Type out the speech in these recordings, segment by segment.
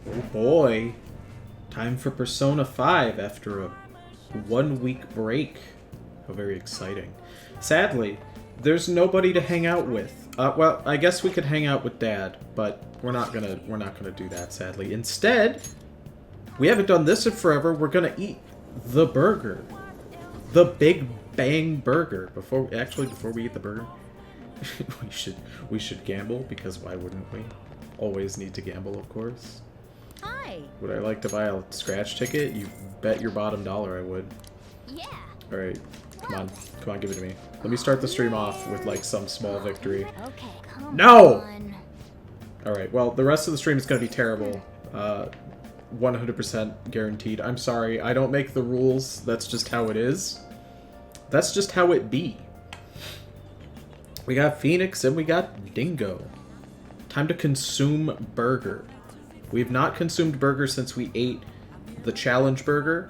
Oh boy. Time for Persona 5 after a 1 week break. How very exciting. Sadly, there's nobody to hang out with. Well, I guess we could hang out with Dad, but we're not gonna do that, sadly. Instead, we haven't done this in forever. We're gonna eat the burger. The Big Bang Burger. Before we eat the burger, we should gamble, because why wouldn't we? Always need to gamble, of course. Hi. Would I like to buy a scratch ticket? You bet your bottom dollar I would. Yeah. Alright, come on, give it to me. Let me start the stream off with, like, some small victory. Okay, come No! on. Alright, well, the rest of the stream is gonna be terrible. 100% guaranteed. I'm sorry, I don't make the rules. That's just how it is. That's just how it be. We got Phoenix and we got Dingo. Time to consume burger. We've not consumed burger since we ate the challenge burger.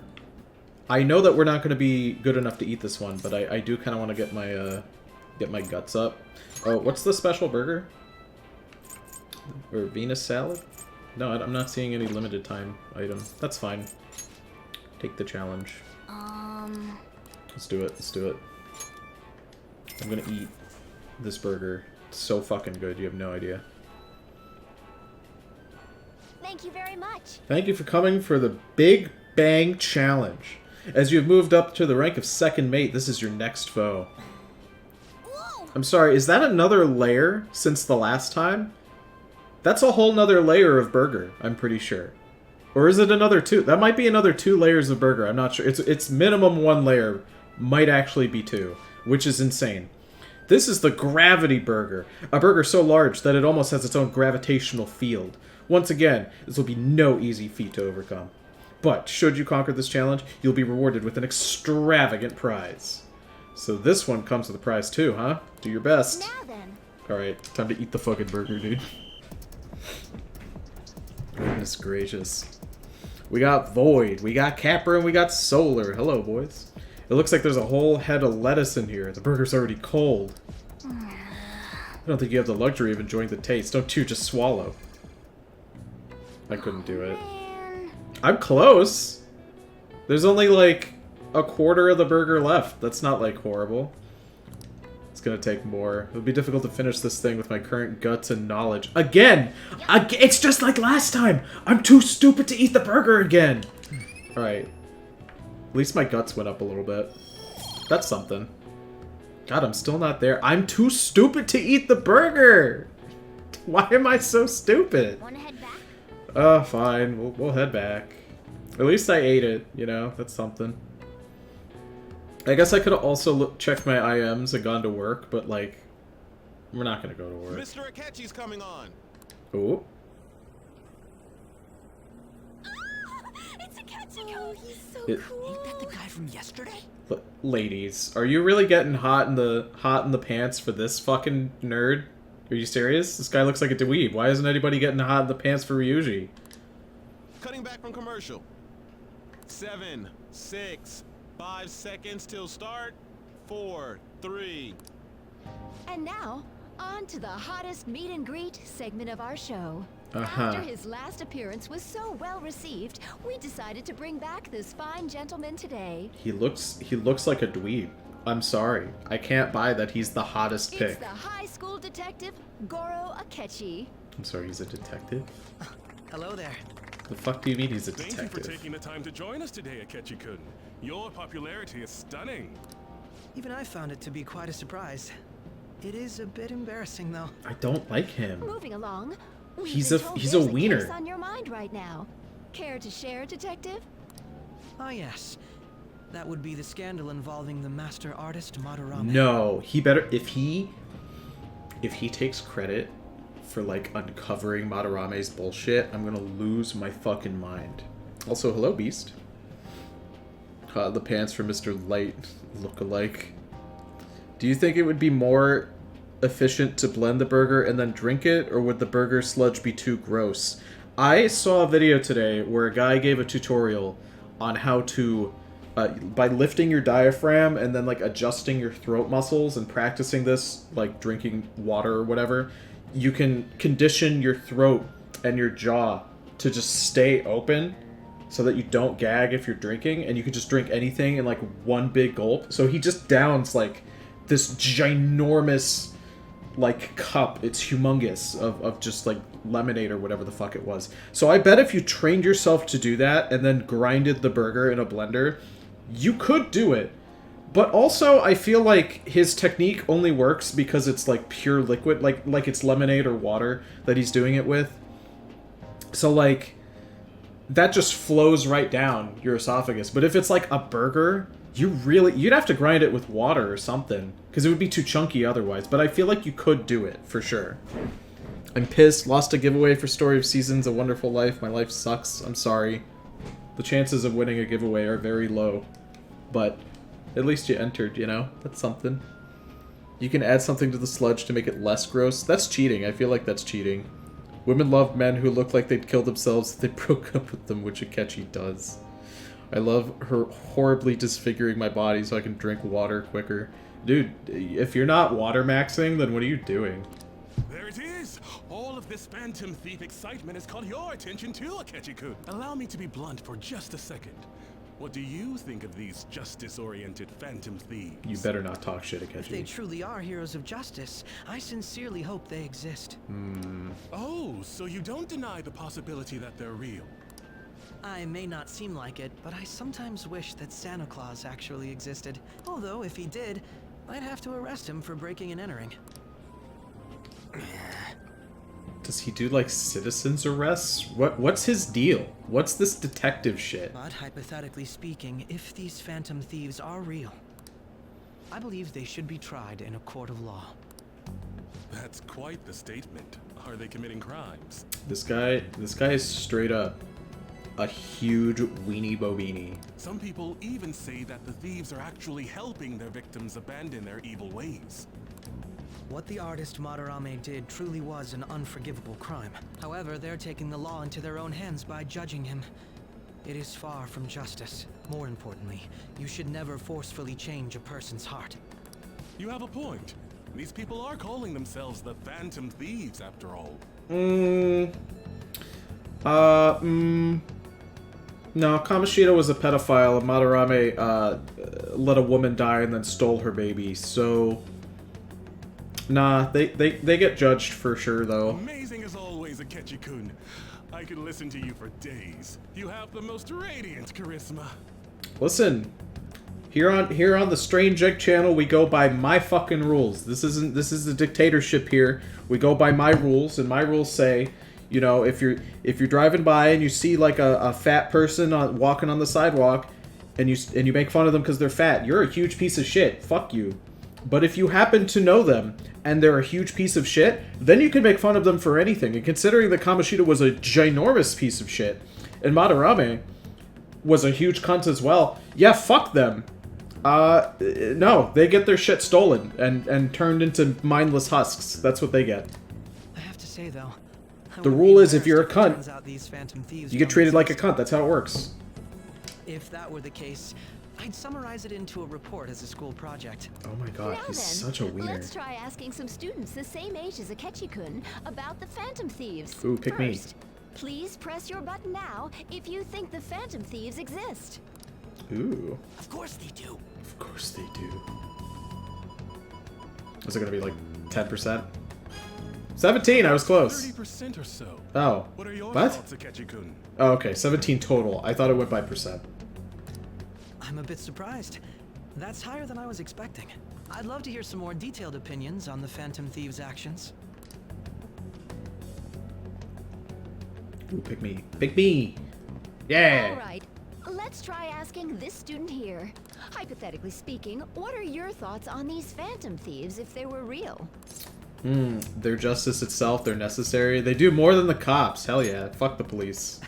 I know that we're not going to be good enough to eat this one, but I do kind of want to get my guts up. Oh, what's the special burger? Or Venus salad? No, I'm not seeing any limited time item. That's fine. Take the challenge. Let's do it. Let's do it. I'm gonna eat this burger. It's so fucking good. You have no idea. Thank you very much. Thank you for coming for the Big Bang Challenge. As you have moved up to the rank of second mate, this is your next foe. Whoa. I'm sorry, is that another layer since the last time? That's a whole nother layer of burger, I'm pretty sure. Or is it another two? That might be another 2 layers of burger, I'm not sure. It's minimum 1 layer, might actually be 2, which is insane. This is the Gravity Burger, a burger so large that it almost has its own gravitational field. Once again, this will be no easy feat to overcome. But, should you conquer this challenge, you'll be rewarded with an extravagant prize. So this one comes with a prize too, huh? Do your best. Now then. Alright, time to eat the fucking burger, dude. Goodness gracious. We got Void, we got Capra, and we got Solar. Hello, boys. It looks like there's a whole head of lettuce in here. The burger's already cold. I don't think you have the luxury of enjoying the taste. Don't you just swallow. I couldn't do it. Man. I'm close. There's only like a quarter of the burger left. That's not like horrible. It's gonna take more. It'll be difficult to finish this thing with my current guts and knowledge. Again! It's just like last time! I'm too stupid to eat the burger again! Alright. At least my guts went up a little bit. That's something. God, I'm still not there. I'm too stupid to eat the burger! Why am I so stupid? Wanna head back? Oh, fine. We'll head back. At least I ate it, you know? That's something. I guess I could have also checked my IMs and gone to work, but, like, we're not gonna go to work. Mr. Akechi's coming on. Ooh. It's a Akechi. Oh, he's so cool. Ain't that the guy from yesterday? Ladies, are you really getting hot in the pants for this fucking nerd? Are you serious? This guy looks like a dweeb. Why isn't anybody getting hot in the pants for Ryuji? Cutting back from commercial. 7, 6, 5 seconds till start. 4, 3. And now, on to the hottest meet and greet segment of our show. Uh-huh. After his last appearance was so well received, we decided to bring back this fine gentleman today. He looks like a dweeb. I'm sorry. I can't buy that he's the hottest It's pick. the high school detective, Goro Akechi. I'm sorry, he's a detective? Hello there. The fuck do you mean he's a Thank you for detective? taking the time to join us today, Akechi-kun. Your popularity is stunning. Even I found it to be quite a surprise. It is a bit embarrassing, though. I don't like him. Moving along. we've He's been a- told he's a there's wiener. case on your mind right now. Care to share, detective? Ah, yes. That would be the scandal involving the master artist Madarame. No, he better if he takes credit for like uncovering Madarame's bullshit, I'm gonna lose my fucking mind. Also, hello, Beast. The pants for Mr. Light look alike. Do you think it would be more efficient to blend the burger and then drink it, or would the burger sludge be too gross? I saw a video today where a guy gave a tutorial on how to by lifting your diaphragm and then like adjusting your throat muscles and practicing this, like drinking water or whatever, you can condition your throat and your jaw to just stay open so that you don't gag if you're drinking, and you can just drink anything in like one big gulp. So he just downs like this ginormous like cup, it's humongous, of just like lemonade or whatever the fuck it was. So I bet if you trained yourself to do that and then grinded the burger in a blender, you could do it. But also I feel like his technique only works because it's like pure liquid, like it's lemonade or water that he's doing it with. So like that just flows right down your esophagus. But if it's like a burger, you'd have to grind it with water or something, because it would be too chunky otherwise. But I feel like you could do it for sure. I'm pissed. Lost a giveaway for Story of Seasons, A Wonderful Life. My life sucks. I'm sorry. The chances of winning a giveaway are very low, but at least you entered, you know? That's something. You can add something to the sludge to make it less gross. That's cheating. I feel like that's cheating. Women love men who look like they'd kill themselves if they broke up with them, which Akechi does. I love her horribly disfiguring my body so I can drink water quicker. Dude, if you're not water maxing, then what are you doing? There it is! All of this Phantom Thief excitement has caught your attention too, Akechi-kun. Allow me to be blunt for just a second. What do you think of these justice-oriented Phantom Thieves? You better not talk shit, If they Akechi. truly are heroes of justice, I sincerely hope they exist. Oh, so you don't deny the possibility that they're real? I may not seem like it, but I sometimes wish that Santa Claus actually existed. Although, if he did, I'd have to arrest him for breaking and entering. Does he do, like, citizens arrests? What's his deal? What's this detective shit? But hypothetically speaking, if these Phantom Thieves are real, I believe they should be tried in a court of law. That's quite the statement. Are they committing crimes? This guy is straight up a huge weenie bobini. Some people even say that the thieves are actually helping their victims abandon their evil ways. What the artist Madarame did truly was an unforgivable crime. However, they're taking the law into their own hands by judging him. It is far from justice. More importantly, you should never forcefully change a person's heart. You have a point. These people are calling themselves the Phantom Thieves, after all. No, Kamoshida was a pedophile, and Madarame let a woman die and then stole her baby, so... Nah, they get judged for sure, though. Amazing as always, Akechi-kun. I could listen to you for days. You have the most radiant charisma. Listen, here on the Strange Egg channel, we go by my fucking rules. This is a dictatorship here. We go by my rules, and my rules say, you know, if you're driving by and you see like a fat person walking on the sidewalk, and you make fun of them because they're fat, you're a huge piece of shit. Fuck you. But if you happen to know them and they're a huge piece of shit, then you can make fun of them for anything. And considering that Kamoshida was a ginormous piece of shit, and Madarame was a huge cunt as well, yeah, fuck them. No, they get their shit stolen and turned into mindless husks. That's what they get. I have to say, though, I The would rule be is if you're a embarrassed it cunt, turns out these Phantom Thieves you get don't treated like a exist. cunt. That's how it works. If that were the case, I'd summarize it into a report as a school project. Oh my god, Now he's then, such a wiener. let's try asking some students the same age as Akechi-kun about the Phantom Thieves. Ooh, pick me. First, please press your button now if you think the Phantom Thieves exist. Ooh, Of course they do. of course they do. Is it gonna be like 10%? 17, I was close. 30% or so. Oh. What are your What? thoughts, Akechi-kun? Oh, okay, 17 total. I thought it went by percent. I'm a bit surprised. That's higher than I was expecting. I'd love to hear some more detailed opinions on the Phantom Thieves' actions. Ooh, pick me. Pick me! Yeah! All right, let's try asking this student here. Hypothetically speaking, what are your thoughts on these Phantom Thieves if they were real? Their justice itself, they're necessary. They do more than the cops. Hell yeah. Fuck the police.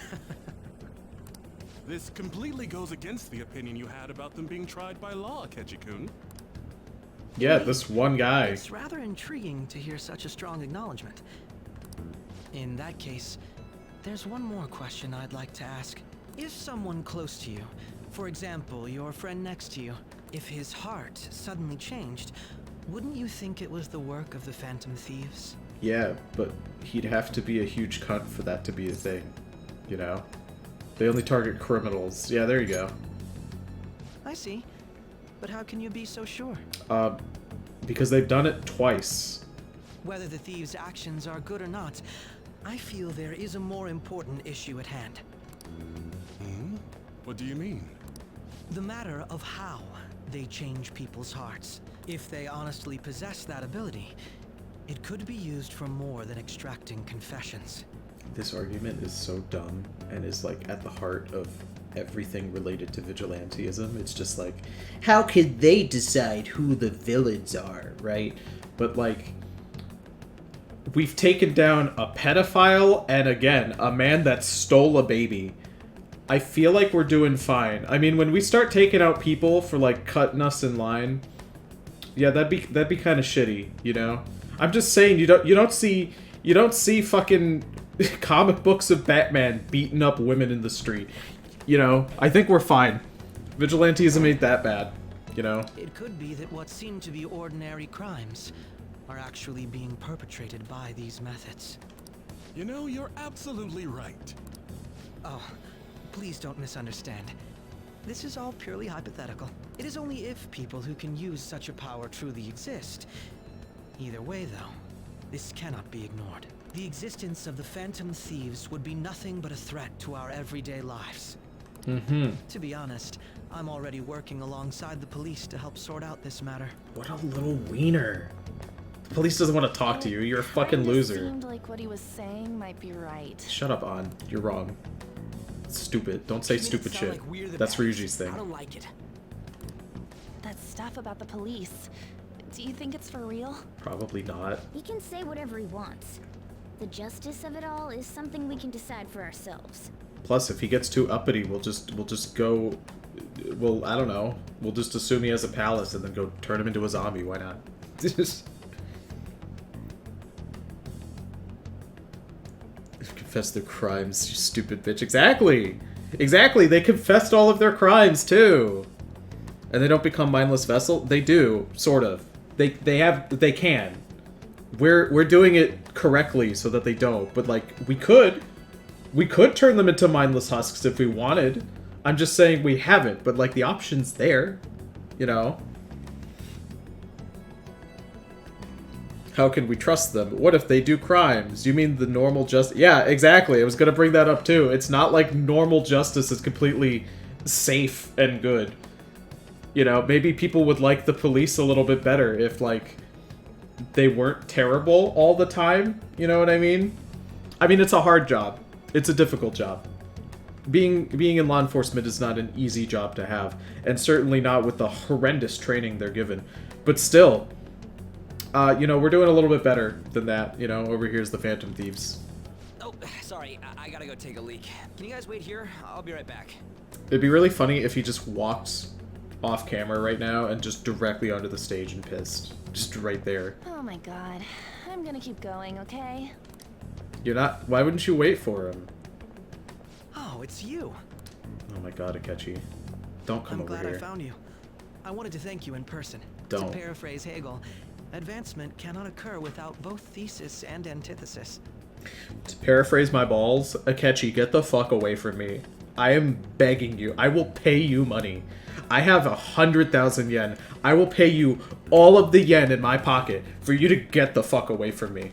This completely goes against the opinion you had about them being tried by law, Akechi-kun. Yeah, this one guy. It's rather intriguing to hear such a strong acknowledgement. In that case, there's one more question I'd like to ask. If someone close to you, for example, your friend next to you, if his heart suddenly changed, wouldn't you think it was the work of the Phantom Thieves? Yeah, but he'd have to be a huge cunt for that to be a thing. you know? They only target criminals. Yeah, there you go. I see. But how can you be so sure? Because they've done it twice. Whether the thieves' actions are good or not, I feel there is a more important issue at hand. Hmm? What do you mean? The matter of how they change people's hearts. If they honestly possess that ability, it could be used for more than extracting confessions. This argument is so dumb and is like at the heart of everything related to vigilantism. It's just like, how could they decide who the villains are, right? But like, we've taken down a pedophile and again, a man that stole a baby. I feel like we're doing fine. I mean, when we start taking out people for like cutting us in line, yeah, that'd be kind of shitty, you know? I'm just saying you don't see fucking comic books of Batman beating up women in the street. You know, I think we're fine. Vigilantism ain't that bad, you know? It could be that what seem to be ordinary crimes are actually being perpetrated by these methods. You know, you're absolutely right. Oh, please don't misunderstand. This is all purely hypothetical. It is only if people who can use such a power truly exist. Either way, though, this cannot be ignored. The existence of the Phantom Thieves would be nothing but a threat to our everyday lives. To be honest, I'm already working alongside the police to help sort out this matter. What a little wiener. The police doesn't want to talk to you. You're a fucking loser. Seemed like what he was saying might be right. Shut up, An. You're wrong. Stupid. Don't say stupid shit. That's Ryuji's thing. I don't like it. That stuff about the police. Do you think it's for real? Probably not. He can say whatever he wants. The justice of it all is something we can decide for ourselves. Plus, if he gets too uppity, we'll just go. Well, I don't know. We'll just assume he has a palace and then go turn him into a zombie. Why not? Confess their crimes, you stupid bitch. Exactly! Exactly! They confessed all of their crimes, too! And they don't become mindless vessel? They do, sort of. They can. We're doing it correctly so that they don't, but like, we could turn them into mindless husks if we wanted. I'm just saying we haven't, but like, the option's there, you know? How can we trust them? What if they do crimes? You mean the normal justice? Yeah, exactly. I was gonna bring that up too. It's not like normal justice is completely safe and good. You know, maybe people would like the police a little bit better if, like, they weren't terrible all the time. You know what I mean? I mean, it's a hard job. It's a difficult job. Being in law enforcement is not an easy job to have, and certainly not with the horrendous training they're given. But still, you know, we're doing a little bit better than that. You know, over here's the Phantom Thieves. Oh, sorry, I gotta go take a leak. Can you guys wait here? I'll be right back. It'd be really funny if he just walked off camera right now and just directly onto the stage and pissed. Just right there. Oh my god. I'm gonna keep going, okay? You're not... Why wouldn't you wait for him? Oh, it's you. Oh my god, Akechi. Don't come I'm over glad here. I found you. I wanted to thank you in person. Don't. To paraphrase Hegel, advancement cannot occur without both thesis and antithesis. To paraphrase my balls, Akechi, get the fuck away from me. I am begging you. I will pay you money. I have 100,000 yen. I will pay you all of the yen in my pocket for you to get the fuck away from me.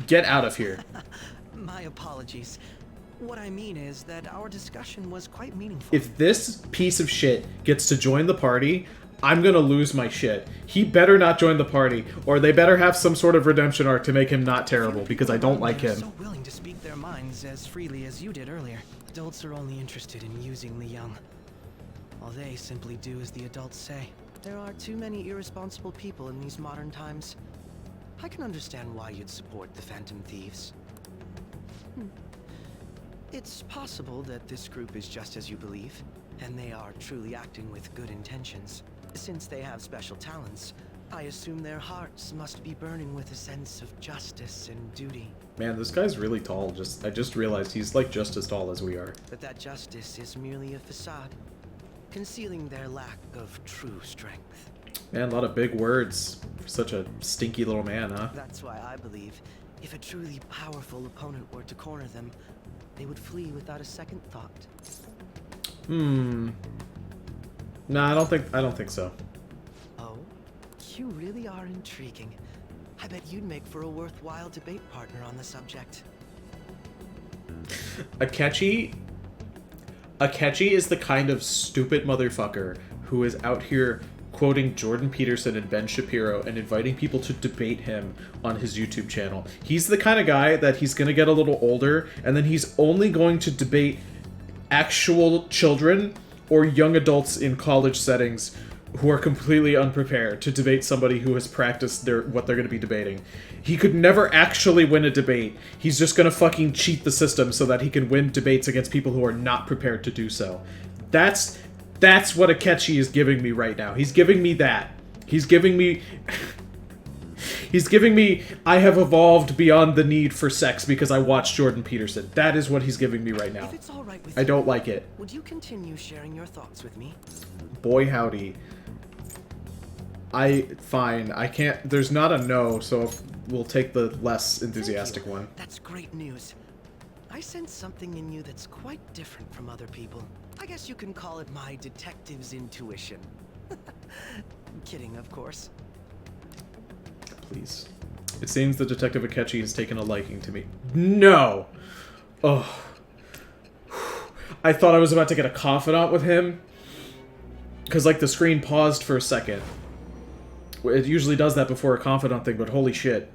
Get out of here. My apologies. What I mean is that our discussion was quite meaningful. If this piece of shit gets to join the party, I'm gonna lose my shit. He better not join the party, or they better have some sort of redemption arc to make him not terrible, because I don't like him. So willing to speak their minds as freely as you did earlier. Adults are only interested in using the young. While they simply do as the adults say. There are too many irresponsible people in these modern times. I can understand why you'd support the Phantom Thieves. It's possible that this group is just as you believe, and they are truly acting with good intentions. Since they have special talents, I assume their hearts must be burning with a sense of justice and duty. Man, this guy's really tall. I just realized he's like just as tall as we are. But that justice is merely a facade, concealing their lack of true strength. Man, a lot of big words for such a stinky little man, huh? That's why I believe if a truly powerful opponent were to corner them, they would flee without a second thought. No, I don't think so. Oh, you really are intriguing. I bet you'd make for a worthwhile debate partner on the subject. Akechi is the kind of stupid motherfucker who is out here quoting Jordan Peterson and Ben Shapiro and inviting people to debate him on his YouTube channel. He's the kind of guy that he's going to get a little older, and then he's only going to debate actual children or young adults in college settings who are completely unprepared to debate somebody who has practiced what they're going to be debating. He could never actually win a debate. He's just going to fucking cheat the system so that he can win debates against people who are not prepared to do so. That's what Akechi is giving me right now. He's giving me that. He's giving me I have evolved beyond the need for sex because I watched Jordan Peterson. That is what he's giving me right now. If it's all right with I you, don't like it. would you continue sharing your thoughts with me? Boy howdy. Fine. I can't. There's not a no, so we'll take the less enthusiastic Thank you. one. That's great news. I sense something in you that's quite different from other people. I guess you can call it my detective's intuition. Kidding, of course. Please. It seems the Detective Akechi has taken a liking to me. No! Oh. I thought I was about to get a confidant with him. Because, like, the screen paused for a second. It usually does that before a confidant thing, but holy shit.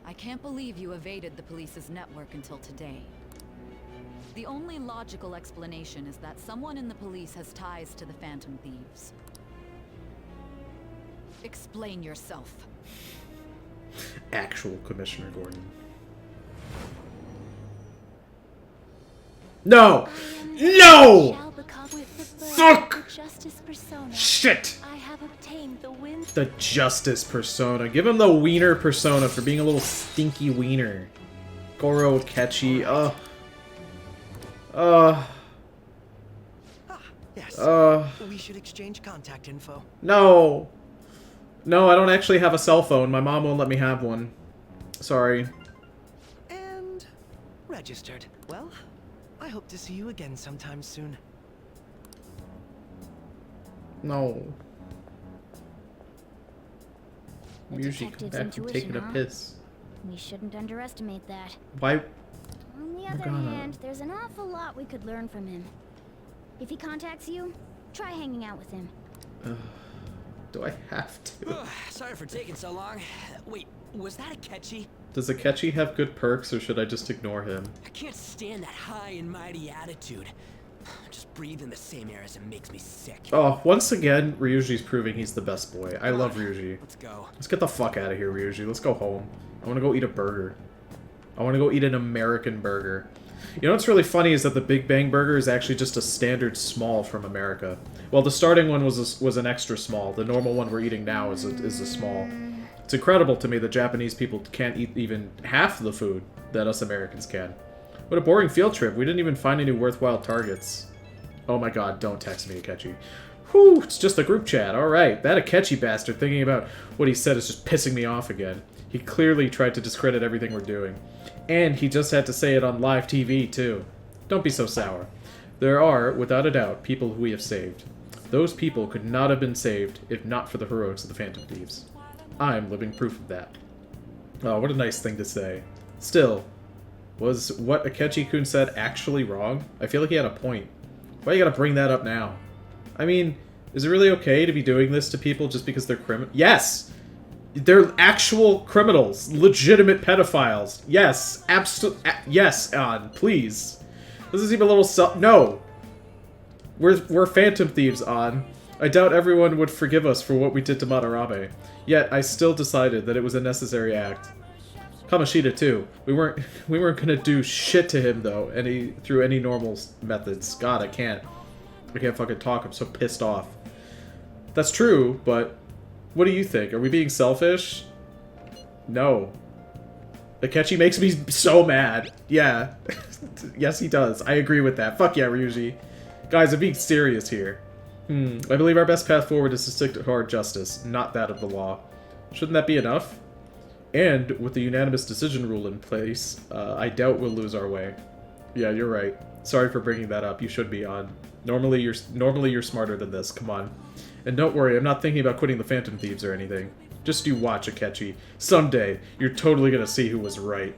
I can't believe you evaded the police's network until today. The only logical explanation is that someone in the police has ties to the Phantom Thieves. Explain yourself. Actual Commissioner Gordon. No! No! Fuck! Shit! I have obtained the wind. The Justice persona. Give him the wiener persona for being a little stinky wiener. Goro Akechi. Yes. We should exchange contact info. No! No, I don't actually have a cell phone. My mom won't let me have one. Sorry. And registered. Well, I hope to see you again sometime soon. No. The Ryuji, come detective's back from intuition, taking a huh? piss. We shouldn't underestimate that. Why? On the other hand, there's an awful lot we could learn from him. If he contacts you, try hanging out with him. Do I have to? Sorry for taking so long. Wait, was that Akechi? Does Akechi have good perks, or should I just ignore him? I can't stand that high and mighty attitude. Just breathing the same air as it makes me sick. Oh, once again, Ryuji's proving he's the best boy. I love Come on, Ryuji. Let's go. Let's get the fuck out of here, Ryuji. Let's go home. I want to go eat a burger. I want to go eat an American burger. You know what's really funny is that the Big Bang Burger is actually just a standard small from America. Well, the starting one was an extra small. The normal one we're eating now is a small. It's incredible to me that Japanese people can't eat even half the food that us Americans can. What a boring field trip. We didn't even find any worthwhile targets. Oh my god, don't text me, Akechi. Whew, it's just a group chat. Alright, that Akechi bastard thinking about what he said is just pissing me off again. He clearly tried to discredit everything we're doing. And he just had to say it on live TV, too. Don't be so sour. There are, without a doubt, people who we have saved. Those people could not have been saved if not for the heroics of the Phantom Thieves. I'm living proof of that. Oh, what a nice thing to say. Still, was what Akechi-kun said actually wrong? I feel like he had a point. Why you gotta bring that up now? I mean, is it really okay to be doing this to people just because they're criminals? Yes! They're actual criminals. Legitimate pedophiles. Yes. Yes, on. Please. This is even a little no! We're Phantom Thieves, on. I doubt everyone would forgive us for what we did to Madarame. Yet, I still decided that it was a necessary act. Kamoshida, too. We weren't gonna do shit to him, though, through any normal methods. God, I can't fucking talk. I'm so pissed off. That's true, but what do you think? Are we being selfish? No. Akechi makes me so mad. Yeah. Yes, he does. I agree with that. Fuck yeah, Ryuji. Guys, I'm being serious here. I believe our best path forward is to stick to hard justice, not that of the law. Shouldn't that be enough? And with the unanimous decision rule in place, I doubt we'll lose our way. Yeah, you're right. Sorry for bringing that up. You should be on. Normally you're smarter than this. Come on. And don't worry, I'm not thinking about quitting the Phantom Thieves or anything. Just you watch, Akechi. Someday, you're totally gonna see who was right.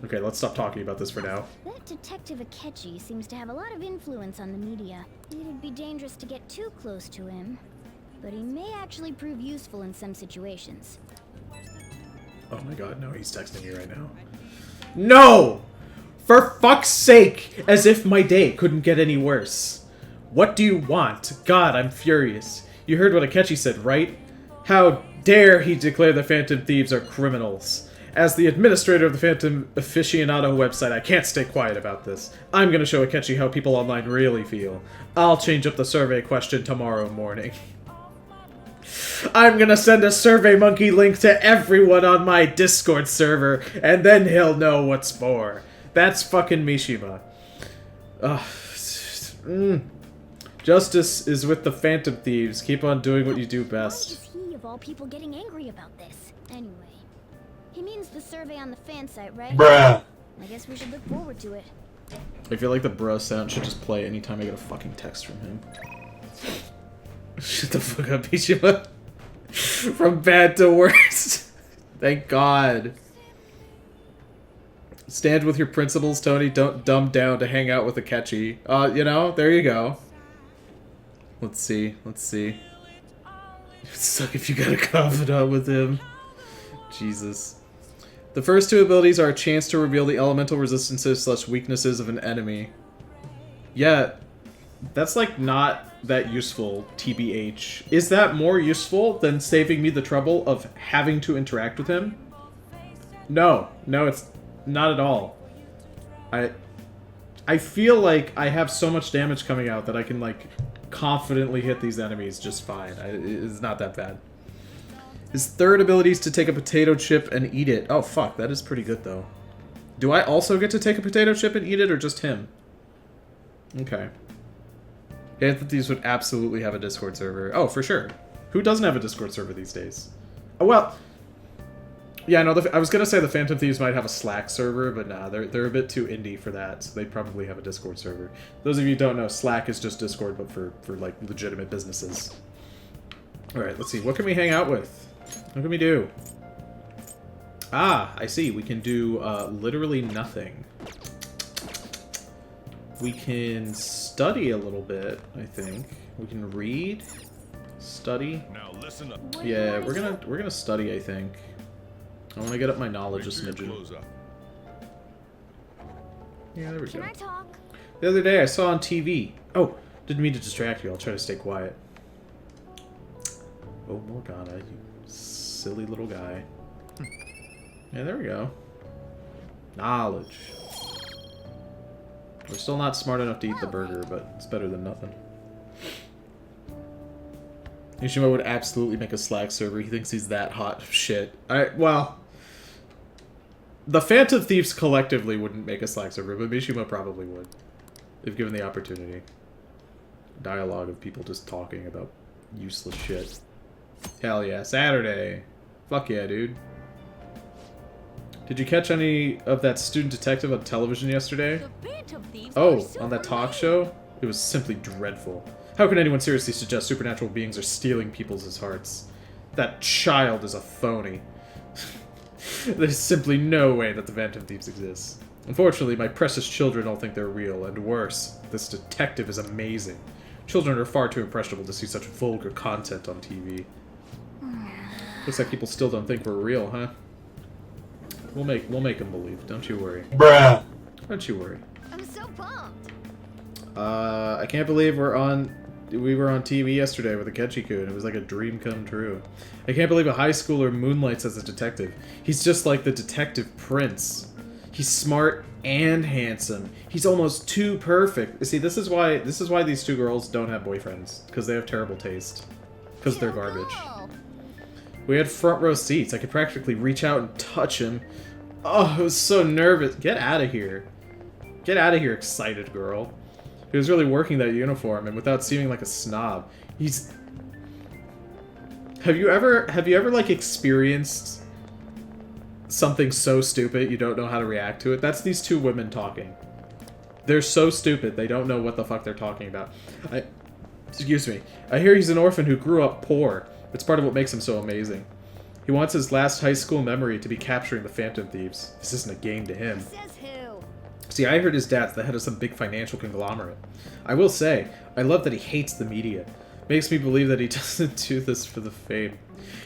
Okay, let's stop talking about this for now. That Detective Akechi seems to have a lot of influence on the media. It'd be dangerous to get too close to him, but he may actually prove useful in some situations. Oh my god, no, he's texting me right now. No! For fuck's sake! As if my day couldn't get any worse. What do you want? God, I'm furious. You heard what Akechi said, right? How dare he declare the Phantom Thieves are criminals? As the administrator of the Phantom Aficionado website, I can't stay quiet about this. I'm gonna show Akechi how people online really feel. I'll change up the survey question tomorrow morning. I'm gonna send a Survey Monkey link to everyone on my Discord server, and then he'll know what's for. That's fucking Mishima. Justice is with the Phantom Thieves. Keep on doing what you do best. Why is he, of all people, getting angry about this? Anyway, he means the survey on the fan site, right? Bruh. I guess we should look forward to it. I feel like the bro sound should just play anytime I get a fucking text from him. Shut the fuck up, Mishima. From bad to worse. Thank God. Stand with your principles, Tony. Don't dumb down to hang out with Akechi. You know, there you go. Let's see. Let's see. It would suck if you got a confidant with him. Jesus. The first two abilities are a chance to reveal the elemental resistances / weaknesses of an enemy. Yeah, that's like not that useful, TBH. Is that more useful than saving me the trouble of having to interact with him? No. No, it's not at all. I feel like I have so much damage coming out that I can, like, confidently hit these enemies just fine. It's not that bad. His third ability is to take a potato chip and eat it. Oh, fuck. That is pretty good, though. Do I also get to take a potato chip and eat it, or just him? Okay. Phantom Thieves would absolutely have a Discord server. Oh, for sure. Who doesn't have a Discord server these days? Oh, well... Yeah, no, I was gonna say the Phantom Thieves might have a Slack server, but nah, they're a bit too indie for that, so they'd probably have a Discord server. Those of you who don't know, Slack is just Discord, but for like, legitimate businesses. Alright, let's see. What can we hang out with? What can we do? Ah, I see. We can do, literally nothing. We can study a little bit, I think. We can read, study. Now listen up. Yeah, we're gonna study, I think. I want to get up my knowledge a smidgen. Yeah, there we go. Can I talk? The other day I saw on TV. Oh, didn't mean to distract you. I'll try to stay quiet. Oh, Morgana, you silly little guy. Yeah, there we go. Knowledge. We're still not smart enough to eat the burger, but it's better than nothing. Mishima would absolutely make a Slack server. He thinks he's that hot shit. Well... The Phantom Thieves collectively wouldn't make a Slack server, but Mishima probably would. If given the opportunity. Dialogue of people just talking about useless shit. Hell yeah, Saturday! Fuck yeah, dude. Did you catch any of that student detective on television yesterday? Oh, on that talk show? It was simply dreadful. How can anyone seriously suggest supernatural beings are stealing people's hearts? That child is a phony. There's simply no way that the Phantom Thieves exist. Unfortunately, my precious children all think they're real, and worse, this detective is amazing. Children are far too impressionable to see such vulgar content on TV. Looks like people still don't think we're real, huh? We'll make them believe, don't you worry. Bruh. Don't you worry. I'm so pumped. I can't believe we were on TV yesterday with Akechi-kun. It was like a dream come true. I can't believe a high schooler moonlights as a detective. He's just like the detective prince. He's smart and handsome. He's almost too perfect. See, this is why these two girls don't have boyfriends, because they have terrible taste. Because they're garbage. We had front row seats. I could practically reach out and touch him. Oh, I was so nervous. Get out of here. Get out of here, excited girl. He was really working that uniform, and without seeming like a snob. He's... Have you ever like, experienced something so stupid you don't know how to react to it. That's these two women talking. They're so stupid they don't know what the fuck they're talking about. Excuse me. I hear he's an orphan who grew up poor. It's part of what makes him so amazing. He wants his last high school memory to be capturing the Phantom Thieves. This isn't a game to him. Says who? See, I heard his dad's the head of some big financial conglomerate. I will say, I love that he hates the media. Makes me believe that he doesn't do this for the fame.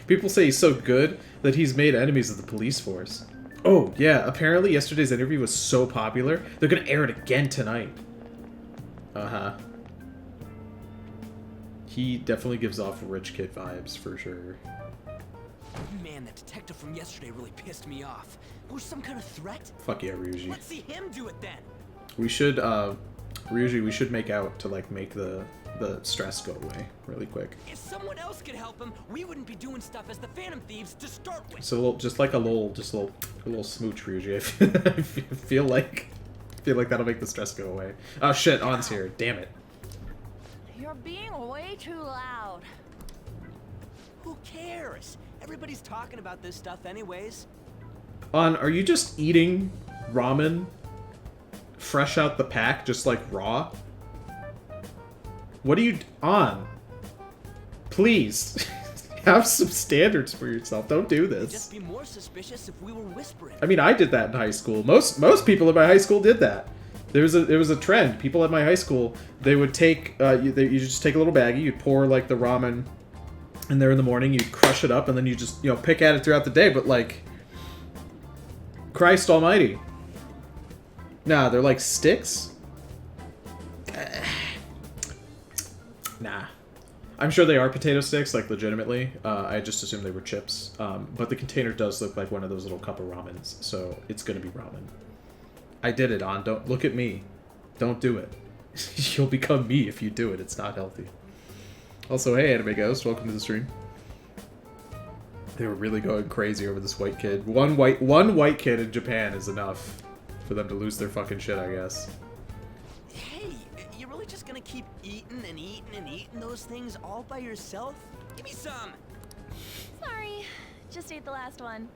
People say he's so good that he's made enemies of the police force. Oh, yeah, apparently yesterday's interview was so popular, they're gonna air it again tonight. Uh-huh. He definitely gives off rich kid vibes, for sure. Man, that detective from yesterday really pissed me off. Was some kind of threat? Fuck yeah, Ryuji. Let's see him do it then. We should, Ryuji, we should make out to, like, make the stress go away really quick. If someone else could help him, we wouldn't be doing stuff as the Phantom Thieves to start with. So just like a little smooch, Ryuji. I feel like that'll make the stress go away. Oh shit, On's here. Damn it. You're being way too loud. Who cares? Everybody's talking about this stuff anyways. On, are you just eating ramen fresh out the pack, just like raw? What are you on? Please, have some standards for yourself. Don't do They'd this. just be more suspicious if we were whispering. I mean, I did that in high school. Most people in my high school did that. There was a trend. People at my high school, they would take you just take a little baggie, you'd pour like the ramen in there in the morning, you'd crush it up, and then you just pick at it throughout the day. But like, Christ Almighty, nah, they're like sticks. Nah. I'm sure they are potato sticks, like, legitimately. I just assumed they were chips. But the container does look like one of those little cup of ramens, so it's gonna be ramen. I did it, On. Don't look at me. Don't do it. You'll become me if you do it. It's not healthy. Also, hey, Anime Ghost. Welcome to the stream. They were really going crazy over this white kid. One white kid in Japan is enough for them to lose their fucking shit, I guess. Hey, you really just gonna keep eating and eating and eating those things all by yourself? Give me some! Sorry, just ate the last one.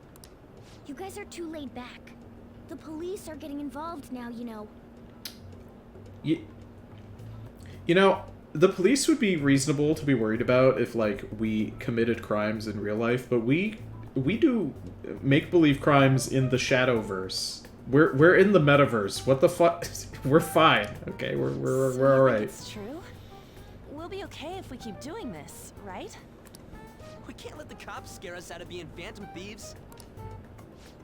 You guys are too laid back. The police are getting involved now, you know. You know, the police would be reasonable to be worried about if, like, we committed crimes in real life, but we do make-believe crimes in the Shadowverse. We're in the metaverse. What the fuck? We're fine. Okay, we're all right. It's true. We'll be okay if we keep doing this, right? We can't let the cops scare us out of being Phantom Thieves.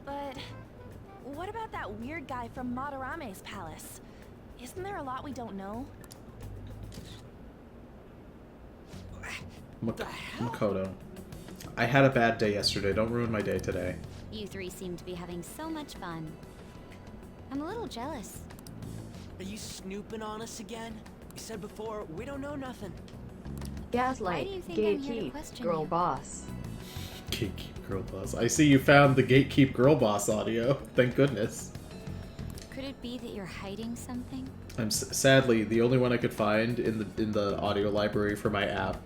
But what about that weird guy from Madarame's palace? Isn't there a lot we don't know? Makoto. I had a bad day yesterday. Don't ruin my day today. You three seem to be having so much fun. I'm a little jealous. Are you snooping on us again? You said before, we don't know nothing. Why do you Gaslight, think I'm here to gatekeep, question girl you? boss. Gatekeep girl boss. I see you found the Gatekeep girl boss audio. Thank goodness. Could it be that you're hiding something? I'm sadly the only one I could find in the audio library for my app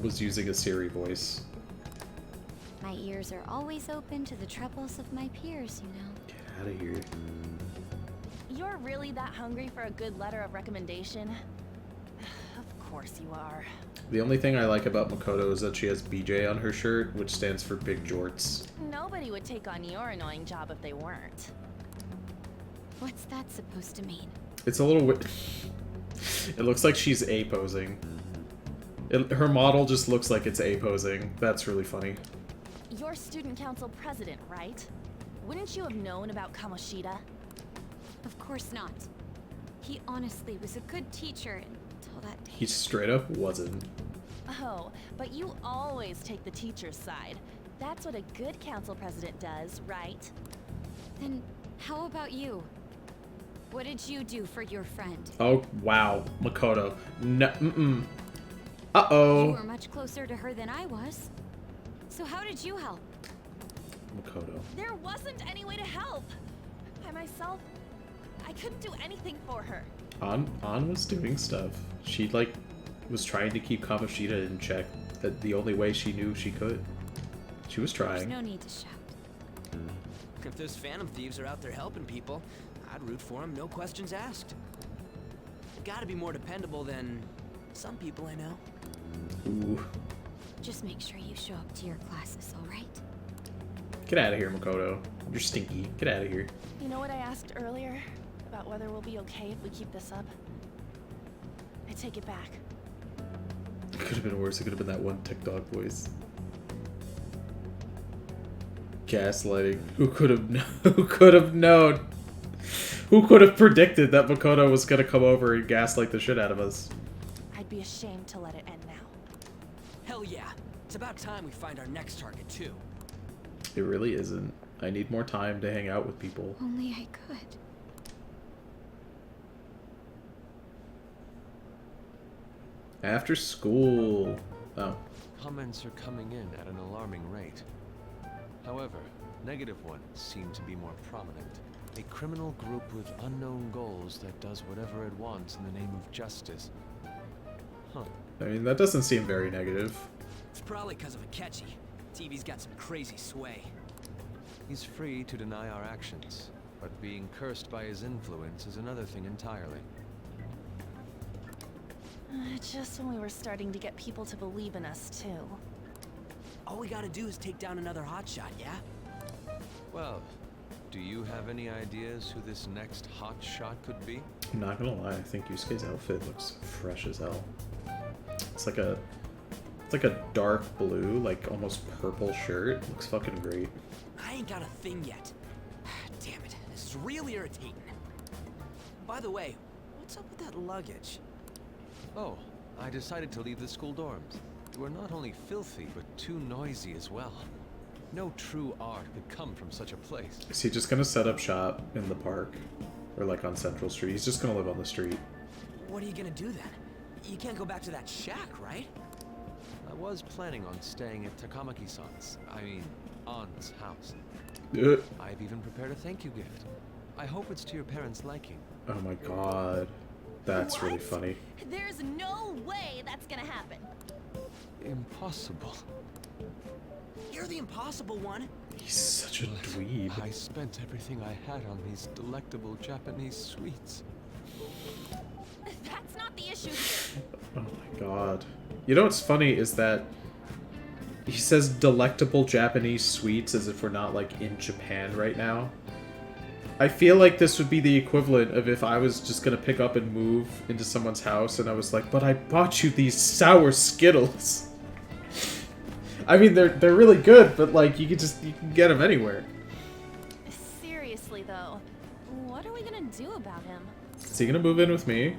was using a Siri voice. My ears are always open to the troubles of my peers, you know. Get out of here. You're really that hungry for a good letter of recommendation? Of course you are. The only thing I like about Makoto is that she has BJ on her shirt, which stands for Big Jorts. Nobody would take on your annoying job if they weren't. What's that supposed to mean? It's a little it looks like she's A-posing. Her model just looks like it's A-posing. That's really funny. You're student council president, right? Wouldn't you have known about Kamoshida? Of course not. He honestly was a good teacher until that day. He straight up wasn't. Oh, but you always take the teacher's side. That's what a good council president does, right? Then how about you? What did you do for your friend? Oh, wow. Makoto. No, You Uh-oh. were much closer to her than I was. So how did you help? Makoto. There wasn't any way to help. By myself, I couldn't do anything for her. On was doing stuff. She, like, was trying to keep Kamoshida in check. That the only way she knew she could. She was There's trying. no need to shout. If those Phantom Thieves are out there helping people, I'd root for them, no questions asked. Gotta be more dependable than some people I know. Ooh. Just make sure you show up to your classes, all right? Get out of here, Makoto. You're stinky. Get out of here. You know what I asked earlier? About whether we'll be okay if we keep this up? I take it back. It could have been worse. It could have been that one TikTok voice. Gaslighting. Who could have Who could have known? Who could have predicted that Makoto was gonna come over and gaslight the shit out of us? I'd be ashamed to let it end now. Hell yeah. It's about time we find our next target, too. It really isn't. I need more time to hang out with people. Only I could. After school. Oh. Comments are coming in at an alarming rate. However, negative ones seem to be more prominent. A criminal group with unknown goals that does whatever it wants in the name of justice. Huh. I mean, that doesn't seem very negative. It's probably because of Akechi. TV's got some crazy sway. He's free to deny our actions, but being cursed by his influence is another thing entirely. Just when we were starting to get people to believe in us, too. All we gotta do is take down another hotshot, yeah? Well, do you have any ideas who this next hot shot could be? I'm not gonna lie, I think Yusuke's outfit looks fresh as hell. It's like a dark blue, like almost purple shirt. Looks fucking great. I ain't got a thing yet. Damn it, this is real irritating. By the way, what's up with that luggage? Oh, I decided to leave the school dorms. You are not only filthy, but too noisy as well. No true art could come from such a place. Is he just gonna set up shop in the park? Or like on Central Street? He's just gonna live on the street. What are you gonna do then? You can't go back to that shack, right? I was planning on staying at Takamaki-san's, Ann's house. I've even prepared a thank you gift. I hope it's to your parents' liking. Oh my god. That's really funny. There's no way that's gonna happen. Impossible. You're the impossible one. He's such a dweeb. I spent everything I had on these delectable Japanese sweets. That's not the issue here. Oh my god. You know what's funny is that he says delectable Japanese sweets as if we're not like in Japan right now. I feel like this would be the equivalent of if I was just gonna pick up and move into someone's house and I was like, but I bought you these sour Skittles. I mean, they're really good, but like you can get them anywhere. Seriously though, what are we gonna do about him? Is he gonna move in with me?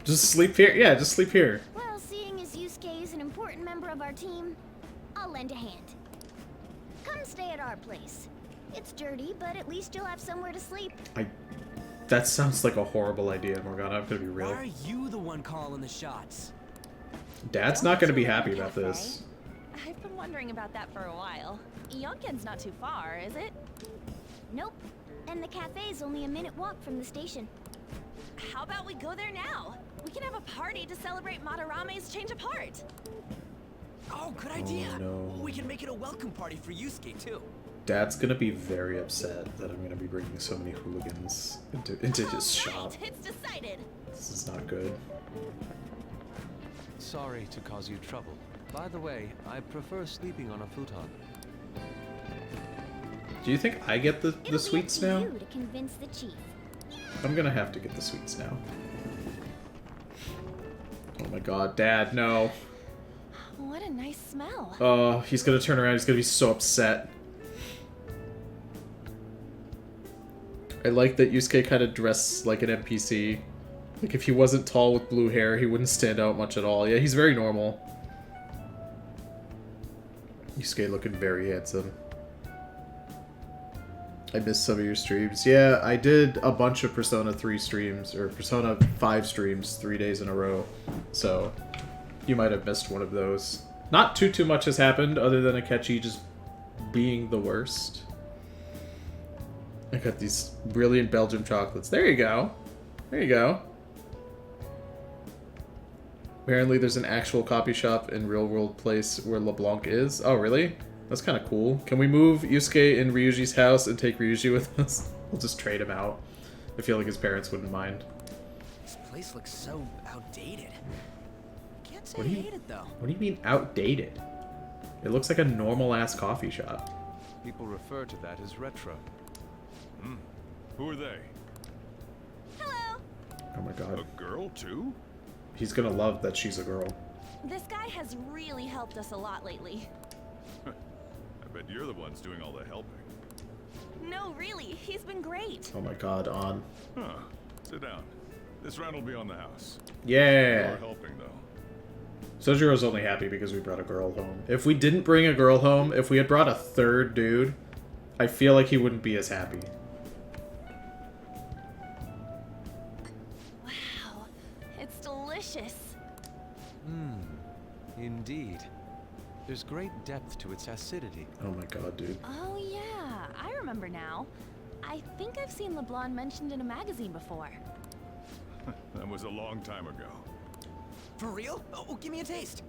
Just sleep here? Yeah, just sleep here. Well, seeing as Yusuke is an important member of our team, I'll lend a hand. Come stay at our place. It's dirty, but at least you'll have somewhere to sleep. That sounds like a horrible idea, Morgana. I'm gonna be real. Why are you the one calling the shots? Dad's not gonna be happy about this. I've been wondering about that for a while. Yonken's not too far, is it? Nope. And the cafe's only a minute walk from the station. How about we go there now? We can have a party to celebrate Madarame's change of heart. Oh, good idea. Oh, no. We can make it a welcome party for Yusuke, too. Dad's gonna be very upset that I'm gonna be bringing so many hooligans into his shop. It's decided. This is not good. Sorry to cause you trouble. By the way, I prefer sleeping on a futon. Do you think I get the sweets It'll now? be up to you to convince the chief. I'm gonna have to get the sweets now. Oh my god, Dad, no. What a nice smell. Oh, he's gonna turn around, he's gonna be so upset. I like that Yusuke kind of dressed like an NPC. Like, if he wasn't tall with blue hair, he wouldn't stand out much at all. Yeah, he's very normal. Yusuke looking very handsome. I missed some of your streams. Yeah, I did a bunch of Persona 3 streams, or Persona 5 streams 3 days in a row. So, you might have missed one of those. Not too much has happened, other than Akechi just being the worst. I got these brilliant Belgian chocolates. There you go. There you go. Apparently there's an actual copy shop in real world place where LeBlanc is. Oh, really? That's kind of cool. Can we move Yusuke in Ryuji's house and take Ryuji with us? We'll just trade him out. I feel like his parents wouldn't mind. This place looks so outdated. Can't say What I do you- hate it though. What do you mean outdated? It looks like a normal-ass coffee shop. People refer to that as retro. Who are they? Hello. Oh my god. A girl, too? He's gonna love that she's a girl. This guy has really helped us a lot lately. I bet you're the ones doing all the helping. No, really, he's been great. Oh my god, on. Huh. Sit down. This round will be on the house. Yeah! You're helping, though. Sojiro's only happy because we brought a girl home. If we didn't bring a girl home, if we had brought a third dude, I feel like he wouldn't be as happy. Wow, it's delicious. Indeed. There's great depth to its acidity. Oh my god, dude. Oh yeah, I remember now. I think I've seen LeBlanc mentioned in a magazine before. That was a long time ago. For real? Oh, give me a taste.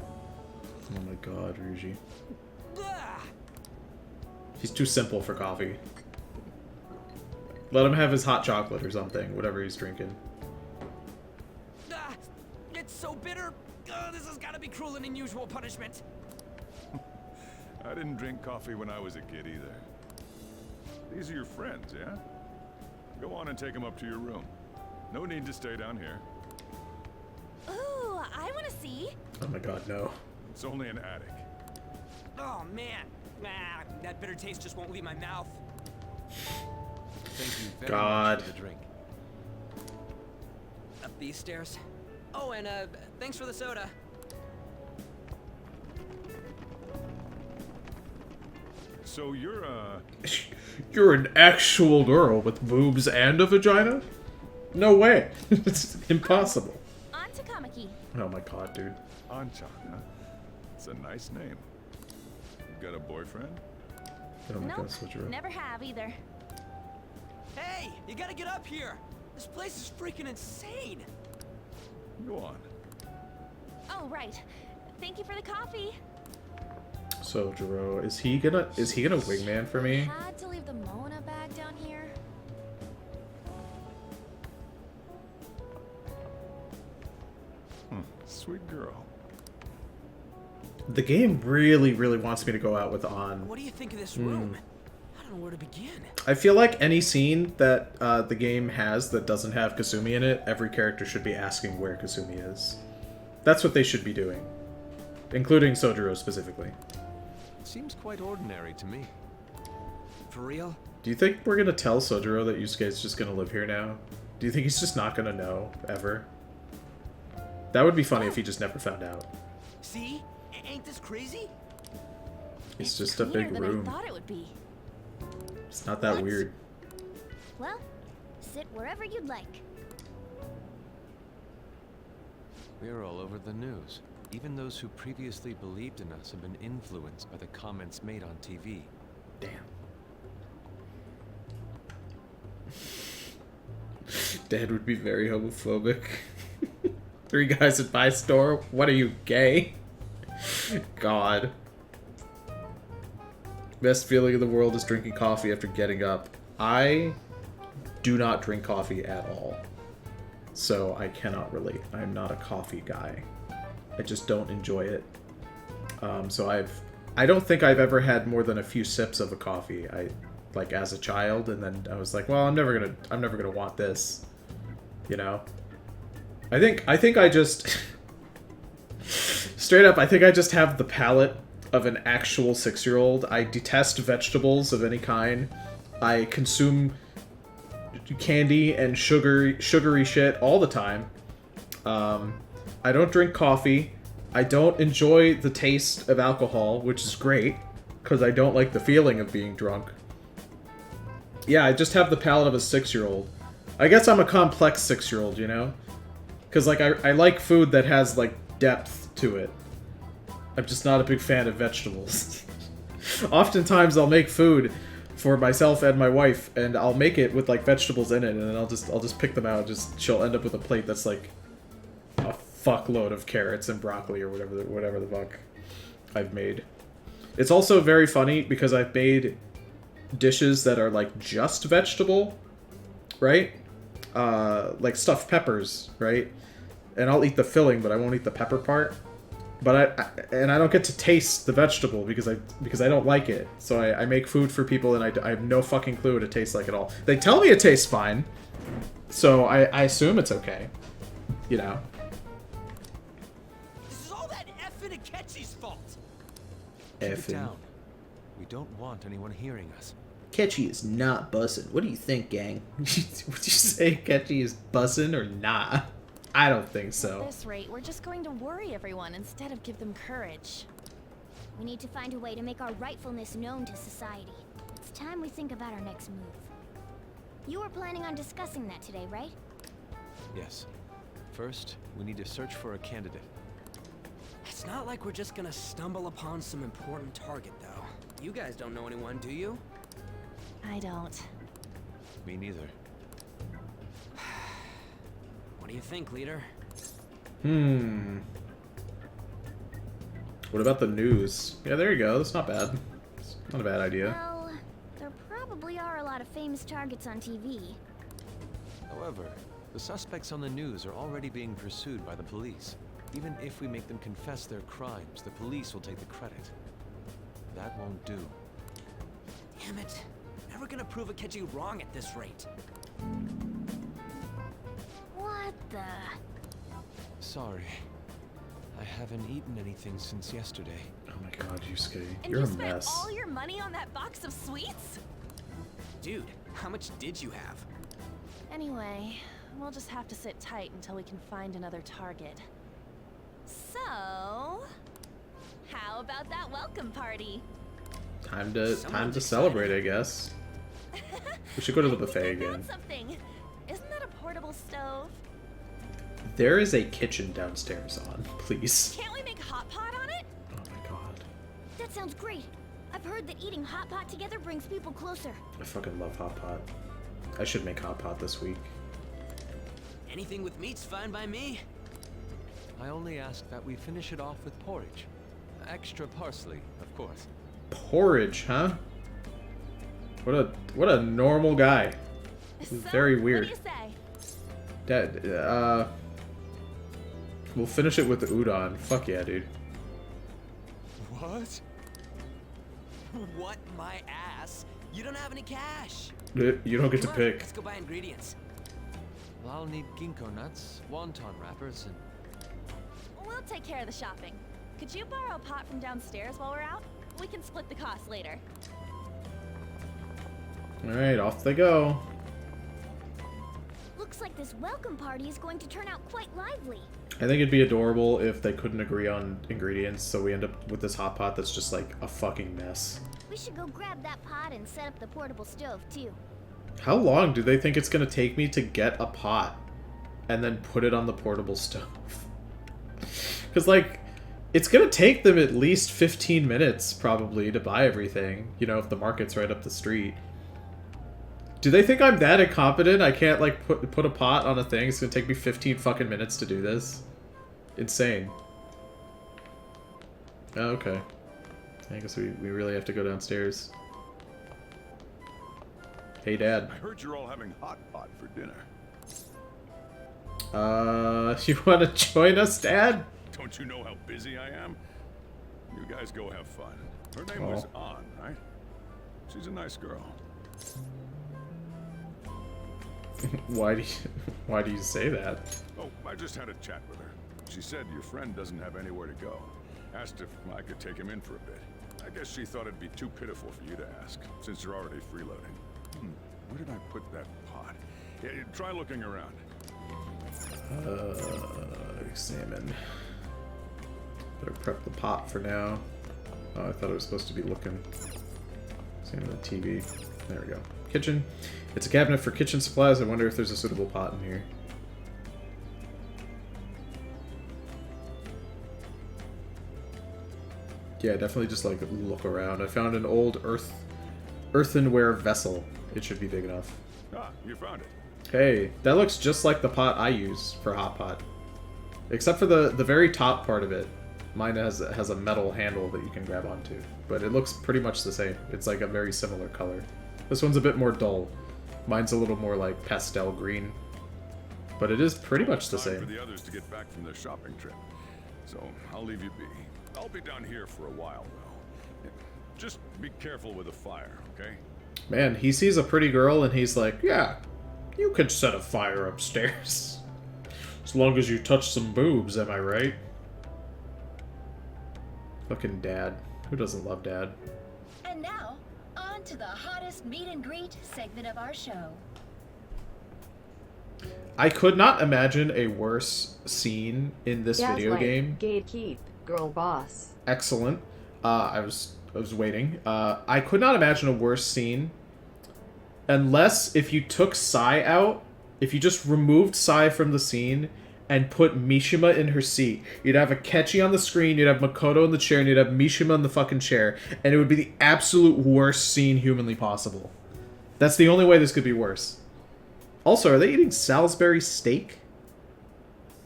Oh my god, Ryuji. Ah! He's too simple for coffee. Let him have his hot chocolate or something, whatever he's drinking. Ah! It's so bitter. This has got to be cruel and unusual punishment. I didn't drink coffee when I was a kid either. These are your friends, yeah? Go on and take them up to your room. No need to stay down here. Ooh, I want to see. Oh my god, no. It's only an attic. Oh man. Ah, that bitter taste just won't leave my mouth. Thank you very God. much for the drink. Up these stairs. Oh, and thanks for the soda. So you're, You're an actual girl with boobs and a vagina? No way. It's impossible. On to Kamaki. Oh my god, dude. Anchan, huh? It's a nice name. You got a boyfriend? Oh my Nope, god, Sojiro. never have either. Hey, you gotta get up here. This place is freaking insane. Go on. Oh, right. Thank you for the coffee. Sojiro, is he gonna wingman for me? Had to leave the Mona bag down here. Sweet girl. The game really, really wants me to go out with An. What do you think of this room? I don't know where to begin. I feel like any scene that the game has that doesn't have Kasumi in it, every character should be asking where Kasumi is. That's what they should be doing. Including Sojiro specifically. Seems quite ordinary to me. For real? Do you think we're gonna tell Sojiro that Yusuke is just gonna live here now? Do you think he's just not gonna know, ever? That would be funny if he just never found out. See? Ain't this crazy? It's just a Cleaner big than room. I thought it would be. It's not that What? weird. Well, sit wherever you'd like. We're all over the news. Even those who previously believed in us have been influenced by the comments made on TV. Damn. Dad would be very homophobic. 3 guys at my store? What are you, gay? God. Best feeling in the world is drinking coffee after getting up. I do not drink coffee at all. So I cannot relate. I'm not a coffee guy. I just don't enjoy it. I don't think I've ever had more than a few sips of a coffee. Like as a child, and then I was like, well, I'm never gonna want this. You know? I think I just straight up, I think I just have the palate of an actual 6-year-old. I detest vegetables of any kind. I consume candy and sugary shit all the time. I don't drink coffee. I don't enjoy the taste of alcohol, which is great, because I don't like the feeling of being drunk. Yeah, I just have the palate of a 6-year-old. I guess I'm a complex 6-year-old, you know? Because, like, I like food that has, like, depth to it. I'm just not a big fan of vegetables. Oftentimes, I'll make food for myself and my wife, and I'll make it with, like, vegetables in it, and then I'll just pick them out, she'll end up with a plate that's, like, a fuckload of carrots and broccoli or whatever the fuck. I've made. It's also very funny because I've made dishes that are like just vegetable, right? Like stuffed peppers, right? And I'll eat the filling, but I won't eat the pepper part. But I don't get to taste the vegetable because I don't like it. So I make food for people and I have no fucking clue what it tastes like at all. They tell me it tastes fine, so I assume it's okay. You know. This is all that effing Akechi's fault. Keep it Effing. down. We don't want anyone hearing us. Ketchy is not bussin'. What do you think, gang? Would you say Ketchy is bussin' or not? I don't think so. At this rate, we're just going to worry everyone instead of give them courage. We need to find a way to make our rightfulness known to society. It's time we think about our next move. You were planning on discussing that today, right? Yes. First, we need to search for a candidate. It's not like we're just gonna stumble upon some important target, though. You guys don't know anyone, do you? I don't. Me neither. What do you think, leader? What about the news? Yeah, there you go. That's not bad. It's not a bad idea. Well, there probably are a lot of famous targets on TV. However, the suspects on the news are already being pursued by the police. Even if we make them confess their crimes, the police will take the credit. That won't do. Damn it. Never gonna prove Akechi wrong at this rate. What the? Sorry. I haven't eaten anything since yesterday. Oh my god, Yusuke. And You're you a spent mess. all your money on that box of sweets? Dude, how much did you have? Anyway, we'll just have to sit tight until we can find another target. So, how about that welcome party? Time to Someone's celebrate, I guess. We should go to the buffet I think I again. found something. Isn't that a portable stove? There is a kitchen downstairs on, please. Can't we make hot pot on it? Oh my god. That sounds great. I've heard that eating hot pot together brings people closer. I fucking love hot pot. I should make hot pot this week. Anything with meat's fine by me. I only ask that we finish it off with porridge. Extra parsley, of course. Porridge, huh? What a normal guy. This is So, very What weird. do you say? Dad, we'll finish it with the udon. Fuck yeah, dude. What? What my ass? You don't have any cash. You don't get to Come on, pick. Let's go buy ingredients. Well, I'll need ginkgo nuts, wonton wrappers, and... We'll take care of the shopping. Could you borrow a pot from downstairs while we're out? We can split the cost later. Alright, off they go. Looks like this welcome party is going to turn out quite lively. I think it'd be adorable if they couldn't agree on ingredients, so we end up with this hot pot that's just like a fucking mess. We should go grab that pot and set up the portable stove, too. How long do they think it's gonna take me to get a pot and then put it on the portable stove? Because, like, it's gonna take them at least 15 minutes, probably, to buy everything, you know, if the market's right up the street. Do they think I'm that incompetent? I can't, like, put a pot on a thing? It's gonna take me 15 fucking minutes to do this? Insane. Oh, okay. I guess we really have to go downstairs. Hey, Dad. I heard you're all having hot pot for dinner. You want to join us, Dad? Don't you know how busy I am? You guys go have fun. Her name was An, right? She's a nice girl. Why do you say that? Oh, I just had a chat with her. She said your friend doesn't have anywhere to go. Asked if I could take him in for a bit. I guess she thought it'd be too pitiful for you to ask, since you're already freeloading. Where did I put that pot? Yeah, try looking around. Examine. Better prep the pot for now. Oh, I thought it was supposed to be looking. Examine the TV. There we go. Kitchen. It's a cabinet for kitchen supplies. I wonder if there's a suitable pot in here. Yeah, definitely just like look around. I found an old earthenware vessel. It should be big enough. Ah, you found it. Hey, that looks just like the pot I use for hot pot. Except for the very top part of it. Mine has a metal handle that you can grab onto, but it looks pretty much the same. It's like a very similar color. This one's a bit more dull. Mine's a little more like pastel green, but it is pretty much the Time same. for the others to get back from their shopping trip, so I'll leave you be. I'll be down here for a while, though. Just be careful with the fire, okay? Man, he sees a pretty girl and he's like, yeah, you could set a fire upstairs. As long as you touch some boobs, am I right? Fucking dad. Who doesn't love dad? And now, on to the hottest meet and greet segment of our show. I could not imagine a worse scene in this video game. Gatekeep, girl boss. Excellent. I was waiting. I could not imagine a worse scene unless if you took Sai out, if you just removed Sai from the scene and put Mishima in her seat. You'd have Akechi on the screen, you'd have Makoto in the chair, and you'd have Mishima in the fucking chair, and it would be the absolute worst scene humanly possible. That's the only way this could be worse. Also, are they eating Salisbury steak?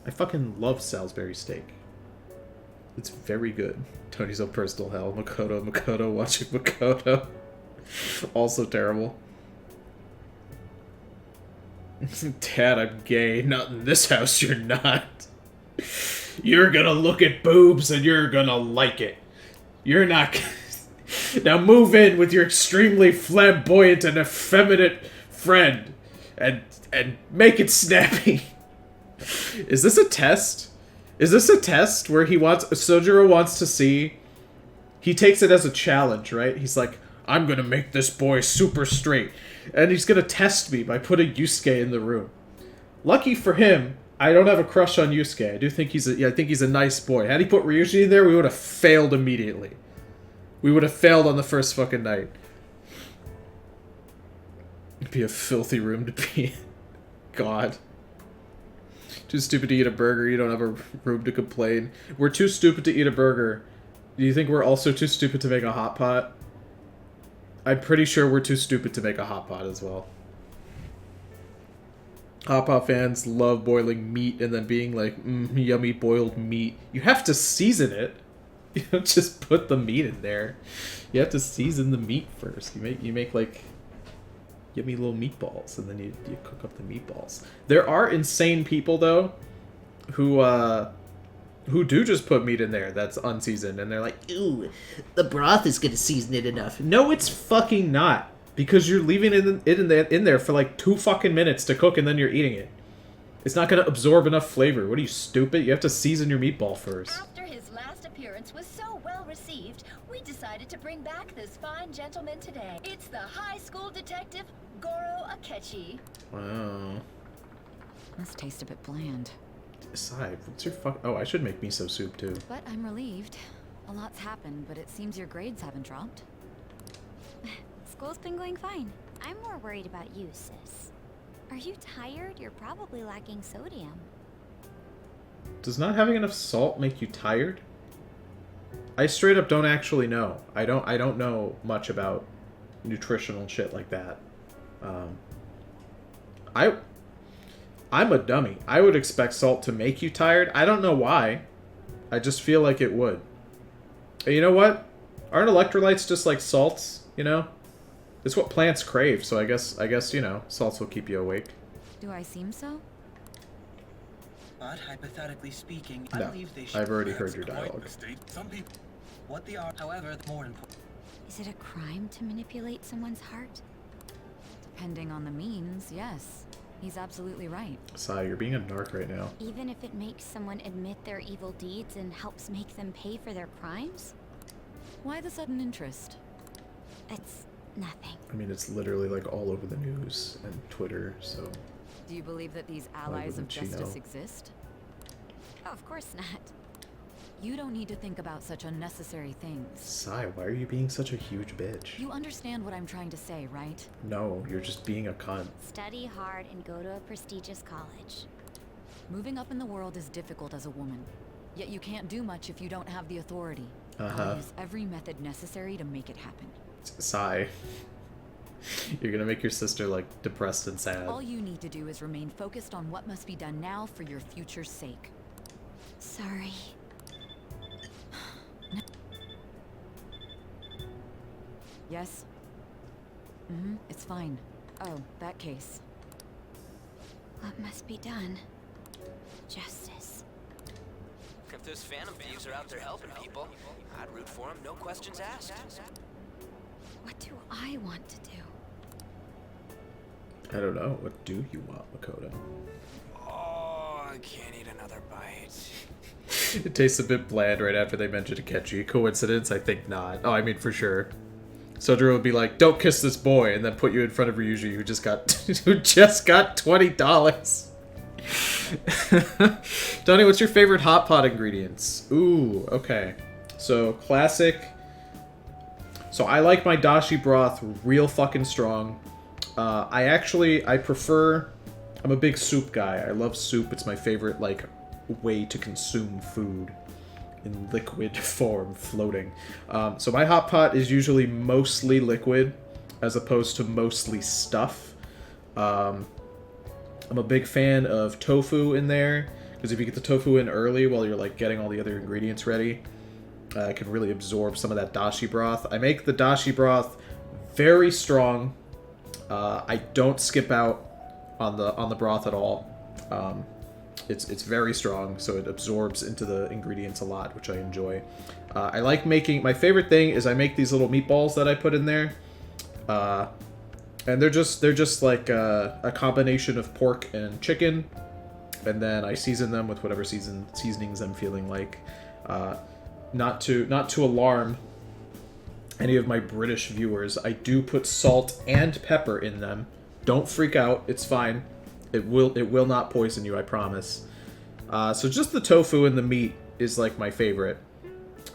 I fucking love Salisbury steak. It's very good. Tony's on personal hell. Makoto watching Makoto. Also terrible. Dad, I'm gay. Not in this house, you're not. You're gonna look at boobs and you're gonna like it. You're not... Now move in with your extremely flamboyant and effeminate friend. And make it snappy. Is this a test? Is this a test where Sojiro wants to see... He takes it as a challenge, right? He's like, I'm gonna make this boy super straight. And he's gonna test me by putting Yusuke in the room. Lucky for him, I don't have a crush on Yusuke. I do think he's a nice boy. Had he put Ryuji in there, we would have failed immediately. We would have failed on the first fucking night. It'd be a filthy room to be in. God. Too stupid to eat a burger, you don't have a room to complain. We're too stupid to eat a burger. Do you think we're also too stupid to make a hot pot? I'm pretty sure we're too stupid to make a hot pot as well. Hot pot fans love boiling meat and then being like, yummy boiled meat. You have to season it. You don't just put the meat in there. You have to season the meat first. You make like yummy little meatballs and then you cook up the meatballs. There are insane people though who do just put meat in there that's unseasoned, and they're like, ooh, the broth is gonna season it enough. No, it's fucking not. Because you're leaving it in there for like 2 fucking minutes to cook and then you're eating it. It's not gonna absorb enough flavor. What are you, stupid? You have to season your meatball first. After his last appearance was so well received, we decided to bring back this fine gentleman today. It's the high school detective, Goro Akechi. Wow. Must taste a bit bland. Aside, what's your fuck? Oh, I should make miso soup too. But I'm relieved. A lot's happened, but it seems your grades haven't dropped. School's been going fine. I'm more worried about you, sis. Are you tired? You're probably lacking sodium. Does not having enough salt make you tired? I straight up don't actually know. I don't know much about nutritional shit like that. I'm a dummy. I would expect salt to make you tired. I don't know why. I just feel like it would. And you know what? Aren't electrolytes just like salts, you know? It's what plants crave, so I guess, you know, salts will keep you awake. Do I seem so? But hypothetically speaking, No, I believe they should I've already perhaps heard your avoid dialogue. mistake. Some people, what they are, however, the more important. Is it a crime to manipulate someone's heart? Depending on the means, yes. He's absolutely right. Sai, you're being a narc right now. Even if it makes someone admit their evil deeds and helps make them pay for their crimes? Why the sudden interest? It's nothing. I mean, it's literally like all over the news and Twitter, so... Do you believe that these allies of wouldn't you justice know? exist? Oh, of course not. You don't need to think about such unnecessary things. Sai, why are you being such a huge bitch? You understand what I'm trying to say, right? No, you're just being a cunt. Study hard and go to a prestigious college. Moving up in the world is difficult as a woman. Yet you can't do much if you don't have the authority. Uh-huh. I'll use every method necessary to make it happen. Sai. You're gonna make your sister, like, depressed and sad. All you need to do is remain focused on what must be done now for your future's sake. Sorry. Yes? Mm-hmm, it's fine. Oh, that case. What must be done? Justice. If those phantom thieves are out there helping people, I'd root for them, no questions asked. What do I want to do? I don't know. What do you want, Makoto? Oh, I can't eat another bite. It tastes a bit bland right after they mention Akechi. Coincidence? I think not. Oh, I mean, for sure. Sojiro would be like, "Don't kiss this boy," and then put you in front of Ryuji, who just got $20. Donnie, what's your favorite hot pot ingredients? Ooh, okay. So classic. So I like my dashi broth real fucking strong. I prefer. I'm a big soup guy. I love soup. It's my favorite like way to consume food. In liquid form, floating. So my hot pot is usually mostly liquid, as opposed to mostly stuff. I'm a big fan of tofu in there, because if you get the tofu in early while you're like getting all the other ingredients ready, it can really absorb some of that dashi broth. I make the dashi broth very strong. I don't skip out on the broth at all. It's very strong, so it absorbs into the ingredients a lot, which I enjoy. I like making... My favorite thing is I make these little meatballs that I put in there. And they're just like a combination of pork and chicken. And then I season them with whatever seasonings I'm feeling like. Not to alarm any of my British viewers, I do put salt and pepper in them. Don't freak out, it's fine. It will not poison you, I promise. So just the tofu and the meat is like my favorite.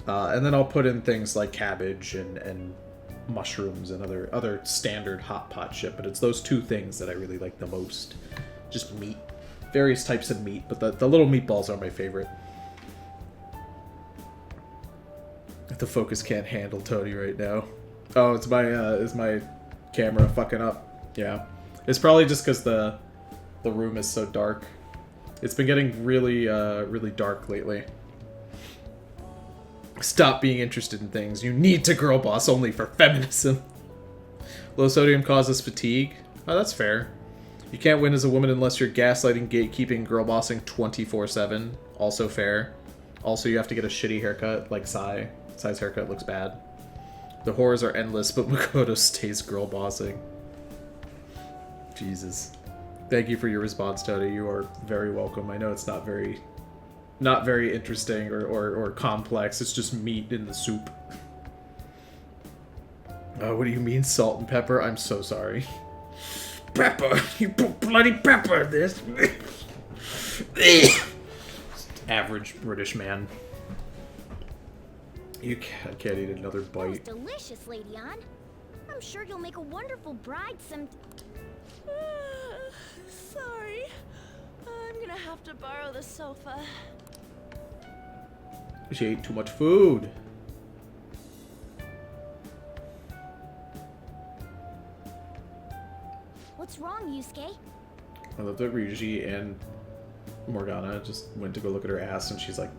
And then I'll put in things like cabbage and mushrooms and other standard hot pot shit. But it's those two things that I really like the most. Just meat. Various types of meat, but the little meatballs are my favorite. The focus can't handle Tony right now. Oh, it's my camera fucking up. Yeah. It's probably just because the room is so dark. It's been getting really, really dark lately. Stop being interested in things. You need to girl boss only for feminism. Low sodium causes fatigue. Oh, that's fair. You can't win as a woman unless you're gaslighting, gatekeeping, girl bossing 24/7. Also fair. Also, you have to get a shitty haircut, like Sai. Sai's haircut looks bad. The horrors are endless, but Makoto stays girl bossing. Jesus. Thank you for your response, Tony. You are very welcome. I know it's not very interesting or complex. It's just meat in the soup. Oh, what do you mean salt and pepper? I'm so sorry. Pepper! You put bloody pepper in this! Average British man. I can't eat another bite. That was delicious, Lady Ann. I'm sure you'll make a wonderful bride some... Sorry. I'm gonna have to borrow the sofa. She ate too much food. What's wrong, Yusuke? I love that Ryuji and Morgana just went to go look at her ass, and she's like,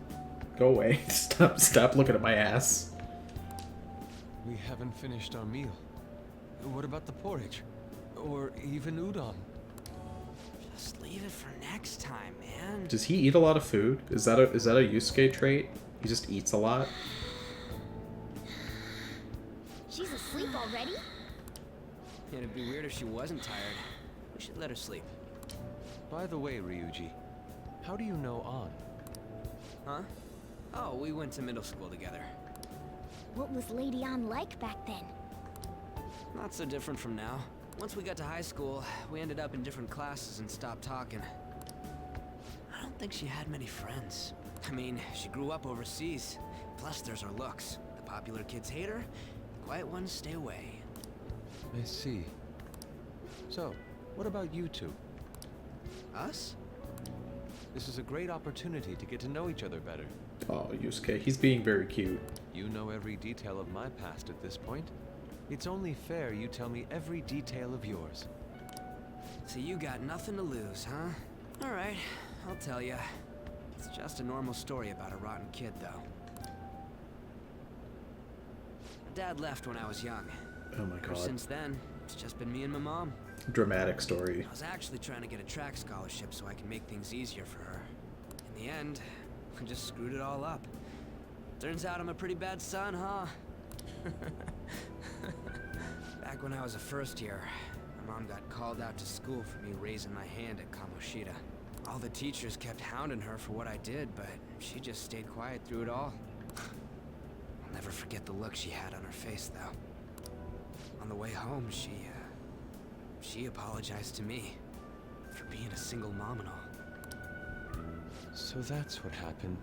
"Go away! Stop looking at my ass." We haven't finished our meal. What about the porridge? Or even udon? Just leave it for next time, man. Does he eat a lot of food? Is that a Yusuke trait? He just eats a lot. She's asleep already? It'd be weird if she wasn't tired. We should let her sleep. By the way, Ryuji, how do you know An? Huh? Oh, we went to middle school together. What was Lady Ann like back then? Not so different from now. Once we got to high school, we ended up in different classes and stopped talking. I don't think she had many friends. I mean, she grew up overseas. Plus, there's her looks. The popular kids hate her. The quiet ones stay away. I see. So, what about you two? Us? This is a great opportunity to get to know each other better. Oh, Yusuke, he's being very cute. You know every detail of my past at this point. It's only fair you tell me every detail of yours. So you got nothing to lose, huh? Alright, I'll tell you. It's just a normal story about a rotten kid, though. Dad left when I was young. Oh my Ever god. since then, it's just been me and my mom. Dramatic story. I was actually trying to get a track scholarship so I can make things easier for her. In the end, I just screwed it all up. Turns out I'm a pretty bad son, huh? Back when I was a first year, my mom got called out to school for me raising my hand at Kamoshida. All the teachers kept hounding her for what I did, but she just stayed quiet through it all. I'll never forget the look she had on her face, though. On the way home, she apologized to me for being a single mom and all. So that's what happened.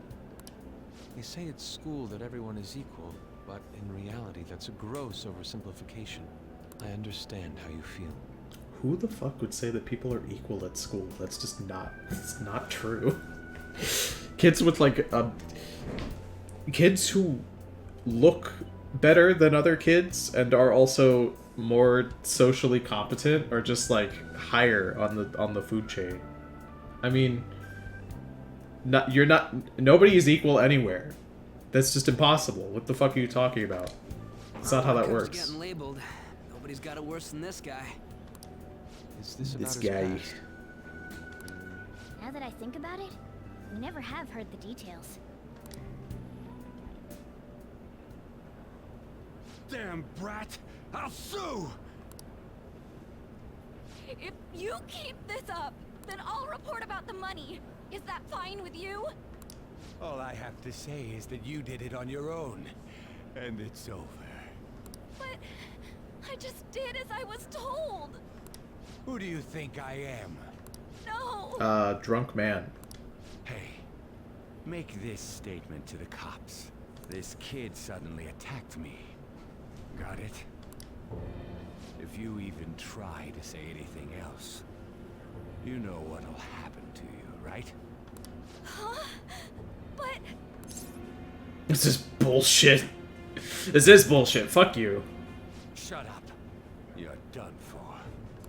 They say at school that everyone is equal, but in reality that's a gross oversimplification. I understand how you feel. Who the fuck would say that people are equal at school? That's just not, it's not true. Kids with like, kids who look better than other kids and are also more socially competent are just like higher on the food chain. I mean, nobody is equal anywhere. That's just impossible. What the fuck are you talking about? It's not how that works. Getting labeled. Nobody's got it worse than this guy. Is this about This his guy. past? Now that I think about it, we never have heard the details. Damn brat! I'll sue! If you keep this up, then I'll report about the money. Is that fine with you? All I have to say is that you did it on your own, and it's over. But I just did as I was told. Who do you think I am? No. Drunk man. Hey, make this statement to the cops. This kid suddenly attacked me. Got it? If you even try to say anything else, you know what'll happen to you, right? Huh? But This is bullshit. This is bullshit. Fuck you. Shut up. You're done for.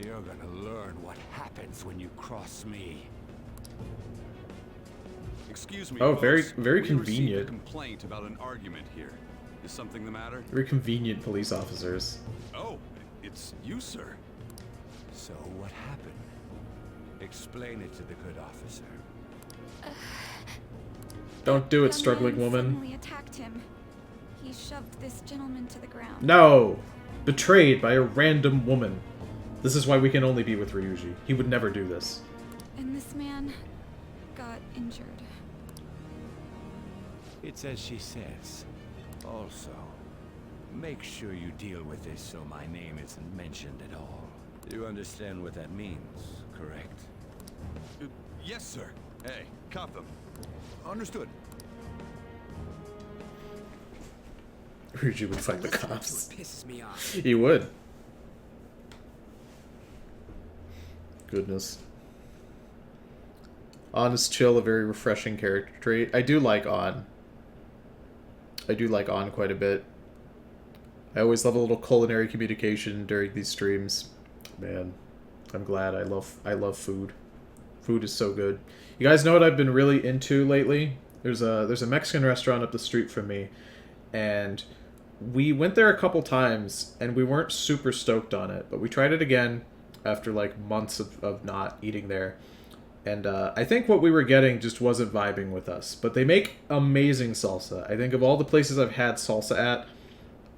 You're gonna learn what happens when you cross me. Excuse me. Oh, folks. very We received convenient. a complaint about an argument here. Is something the matter? Very convenient police officers. Oh, it's you, sir. So what happened? Explain it to the good officer. Don't do it, the struggling man woman. suddenly attacked him. He shoved this gentleman to the ground. No! Betrayed by a random woman. This is why we can only be with Ryuji. He would never do this. And this man got injured. It's as she says. Also, make sure you deal with this so my name isn't mentioned at all. You understand what that means, correct? Yes, sir. Hey, cop them. Understood. Ryuji would fight the Listening to cops. it pisses me off. He would. Goodness. Honest chill, a very refreshing character trait. I do like On. I do like On quite a bit. I always love a little culinary communication during these streams. Man, I'm glad. I love food. Food is so good. You guys know what I've been really into lately? There's a Mexican restaurant up the street from me, and we went there a couple times, and we weren't super stoked on it, but we tried it again after like months of not eating there. And I think what we were getting just wasn't vibing with us. But they make amazing salsa. I think of all the places I've had salsa at,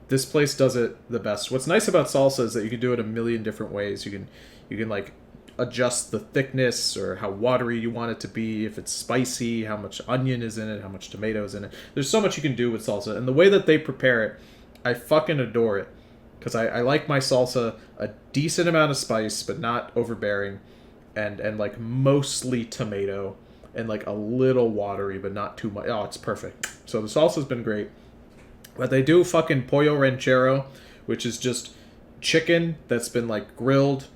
this place does it the best. What's nice about salsa is that you can do it a million different ways. You can like adjust the thickness or how watery you want it to be, if it's spicy, how much onion is in it, how much tomato is in it. There's so much you can do with salsa. And the way that they prepare it, I fucking adore it. Because I like my salsa a decent amount of spice, but not overbearing. And like mostly tomato and like a little watery, but not too much. Oh, it's perfect. So the salsa's been great. But they do fucking pollo ranchero, which is just chicken that's been like grilled,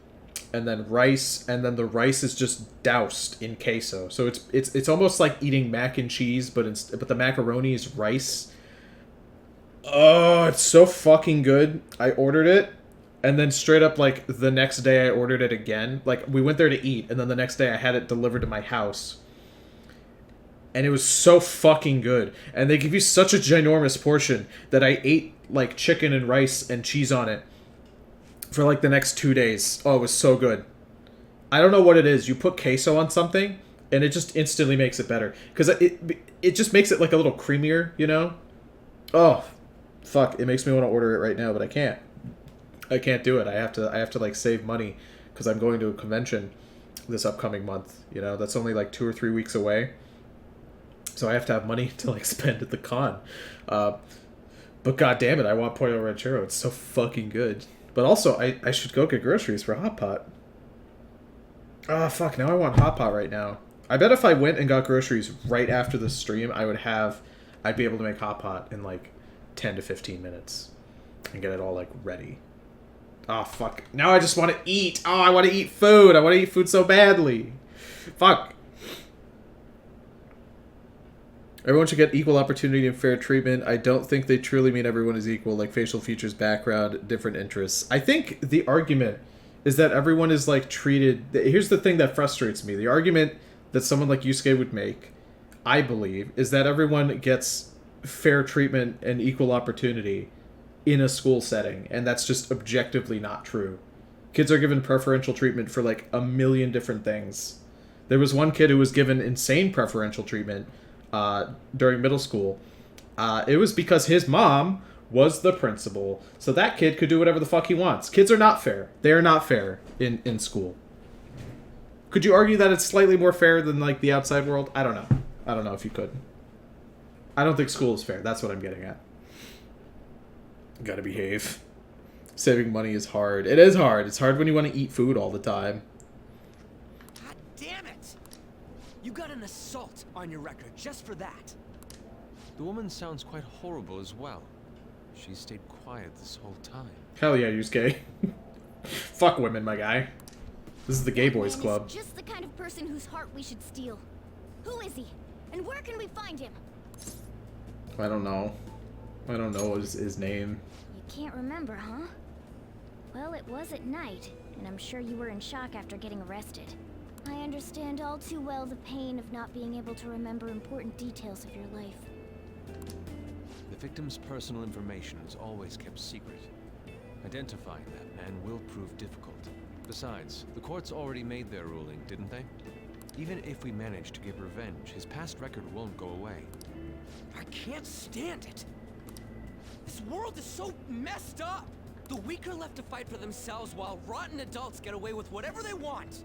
and then rice, and then the rice is just doused in queso. So it's almost like eating mac and cheese, but the macaroni is rice. Oh, it's so fucking good. I ordered it. And then straight up, like, the next day I ordered it again. Like, we went there to eat, and then the next day I had it delivered to my house. And it was so fucking good. And they give you such a ginormous portion that I ate, like, chicken and rice and cheese on it for like the next 2 days. Oh, it was so good. I don't know what it is. You put queso on something, and it just instantly makes it better. Because it just makes it like a little creamier, you know? Oh, fuck. It makes me want to order it right now, but I can't. I can't do it. I have to like save money because I'm going to a convention this upcoming month. You know, that's only like 2 or 3 weeks away. So I have to have money to like spend at the con. But god damn it, I want Pollo Ranchero. It's so fucking good. But also, I should go get groceries for Hot Pot. Ah, fuck, now I want Hot Pot right now. I bet if I went and got groceries right after the stream, I'd be able to make Hot Pot in like 10 to 15 minutes. And get it all like ready. Ah, fuck. Now I just want to eat. Oh, I want to eat food. I want to eat food so badly. Fuck. Everyone should get equal opportunity and fair treatment. I don't think they truly mean everyone is equal, like facial features, background, different interests. I think the argument is that everyone is like treated... Here's the thing that frustrates me. The argument that someone like Yusuke would make, I believe, is that everyone gets fair treatment and equal opportunity in a school setting, and that's just objectively not true. Kids are given preferential treatment for like a million different things. There was one kid who was given insane preferential treatment during middle school. It was because his mom was the principal, so that kid could do whatever the fuck he wants. Kids are not fair. They are not fair in school. Could you argue that it's slightly more fair than like the outside world? I don't know. I don't know if you could. I don't think school is fair. That's what I'm getting at. Gotta behave. Saving money is hard. It is hard. It's hard when you want to eat food all the time. God damn it! You got an assault on your record just for that. The woman sounds quite horrible as well. She stayed quiet this whole time. Hell yeah, Yusuke. Fuck women, my guy. This is the gay boys club. Just the kind of person whose heart we should steal. Who is he? And where can we find him? I don't know. I don't know his name. You can't remember, huh? Well, it was at night, and I'm sure you were in shock after getting arrested. I understand all too well the pain of not being able to remember important details of your life. The victim's personal information is always kept secret. Identifying that man will prove difficult. Besides, the courts already made their ruling, didn't they? Even if we manage to get revenge, his past record won't go away. I can't stand it. This world is so messed up. The weak are left to fight for themselves while rotten adults get away with whatever they want.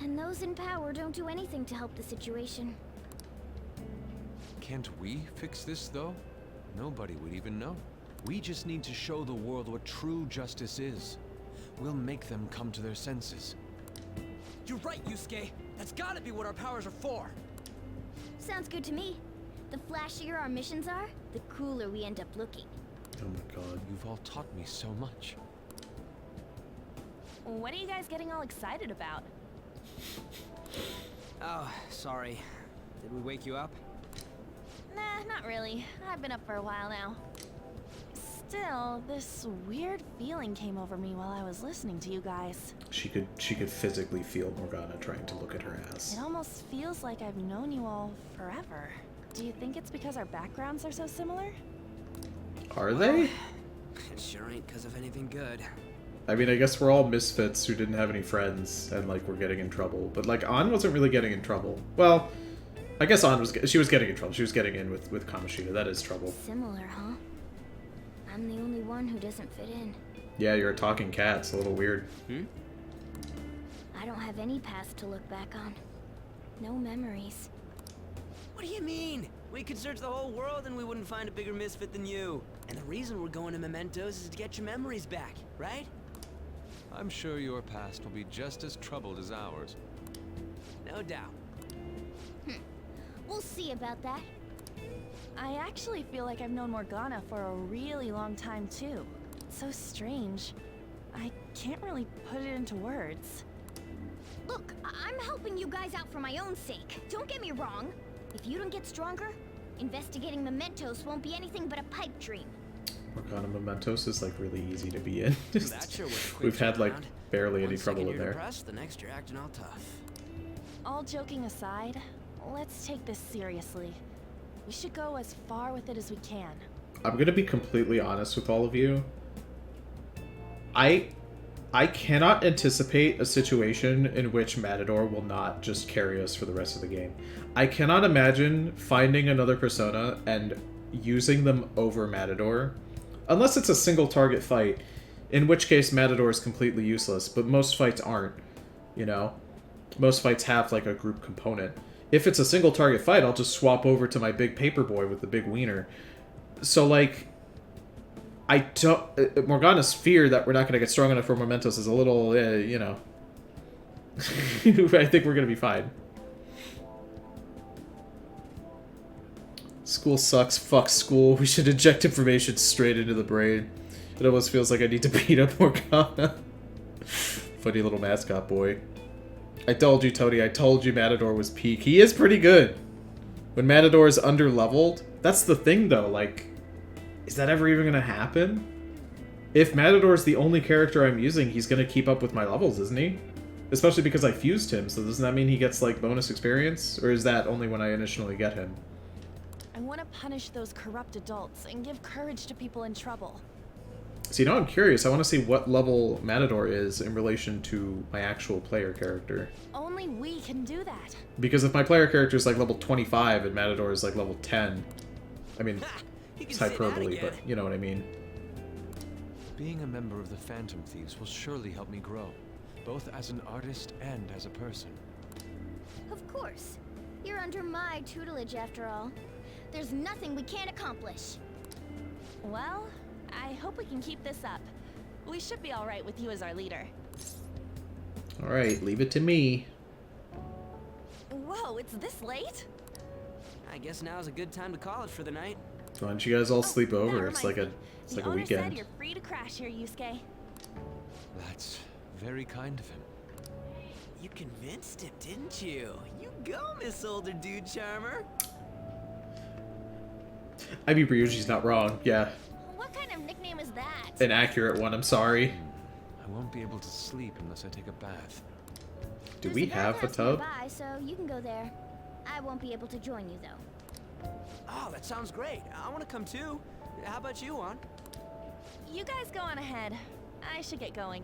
And those in power don't do anything to help the situation. Can't we fix this, though? Nobody would even know. We just need to show the world what true justice is. We'll make them come to their senses. You're right, Yusuke. That's gotta be what our powers are for. Sounds good to me. The flashier our missions are, the cooler we end up looking. Oh my god. You've all taught me so much. What are you guys getting all excited about? Oh, sorry. Did we wake you up? Nah, not really. I've been up for a while now. Still, this weird feeling came over me while I was listening to you guys. She could physically feel Morgana trying to look at her ass. It almost feels like I've known you all forever. Do you think it's because our backgrounds are so similar? Are they? It sure ain't because of anything good. I mean, I guess we're all misfits who didn't have any friends and like we're getting in trouble. But like An wasn't really getting in trouble. Well, I guess An was getting in trouble. She was getting in with Kamoshida. That is trouble. Similar, huh? I'm the only one who doesn't fit in. Yeah, you're a talking cat. It's a little weird. I don't have any past to look back on. No memories. What do you mean? We could search the whole world and we wouldn't find a bigger misfit than you. And the reason we're going to Mementos is to get your memories back, right? I'm sure your past will be just as troubled as ours. No doubt. We'll see about that. I actually feel like I've known Morgana for a really long time, too. It's so strange. I can't really put it into words. Look, I'm helping you guys out for my own sake. Don't get me wrong. If you don't get stronger, investigating Mementos won't be anything but a pipe dream. Morgana Mementos is like really easy to be in. That sure was a quick We've had like turnaround. barely any One trouble second in you're there. depressed, the next you're acting all tough. All joking aside, let's take this seriously. We should go as far with it as we can. I'm gonna be completely honest with all of you. I cannot anticipate a situation in which Matador will not just carry us for the rest of the game. I cannot imagine finding another persona and using them over Matador, unless it's a single target fight, in which case Matador is completely useless, but most fights aren't, you know? Most fights have, like, a group component. If it's a single target fight, I'll just swap over to my big paperboy with the big wiener. So, like, I don't... Morgana's fear that we're not going to get strong enough for Mementos is a little, you know... I think we're going to be fine. School sucks. Fuck school. We should inject information straight into the brain. It almost feels like I need to beat up Morgana. Funny little mascot boy. I told you, Tony. I told you Matador was peak. He is pretty good. When Matador is under-leveled... That's the thing, though. Like... Is that ever even going to happen? If Matador is the only character I'm using, he's going to keep up with my levels, isn't he? Especially because I fused him, so doesn't that mean he gets, like, bonus experience? Or is that only when I initially get him? I want to punish those corrupt adults and give courage to people in trouble. See, now I'm curious. I want to see what level Matador is in relation to my actual player character. Only we can do that. Because if my player character is, like, level 25 and Matador is, like, level 10... I mean... It's hyperbole, but you know what I mean. Being a member of the Phantom Thieves will surely help me grow, both as an artist and as a person. Of course. You're under my tutelage after all. There's nothing we can't accomplish. Well, I hope we can keep this up. We should be alright with you as our leader. Alright, leave it to me. Whoa, it's this late? I guess now's a good time to call it for the night. Why don't you guys all sleep over? It's like a the weekend. owner said you're free to crash here, Yusuke. That's very kind of him. You convinced him, didn't you? You go, Miss Older Dude Charmer. I mean, Ryuji's not wrong. Yeah, What kind of nickname is that? an accurate one. I'm sorry. I won't be able to sleep unless I take a bath. Do There's we have a bathhouse tub? nearby, so you can go there. I won't be able to join you, though. Oh, that sounds great. I want to come too. How about you, Juan? You guys go on ahead. I should get going.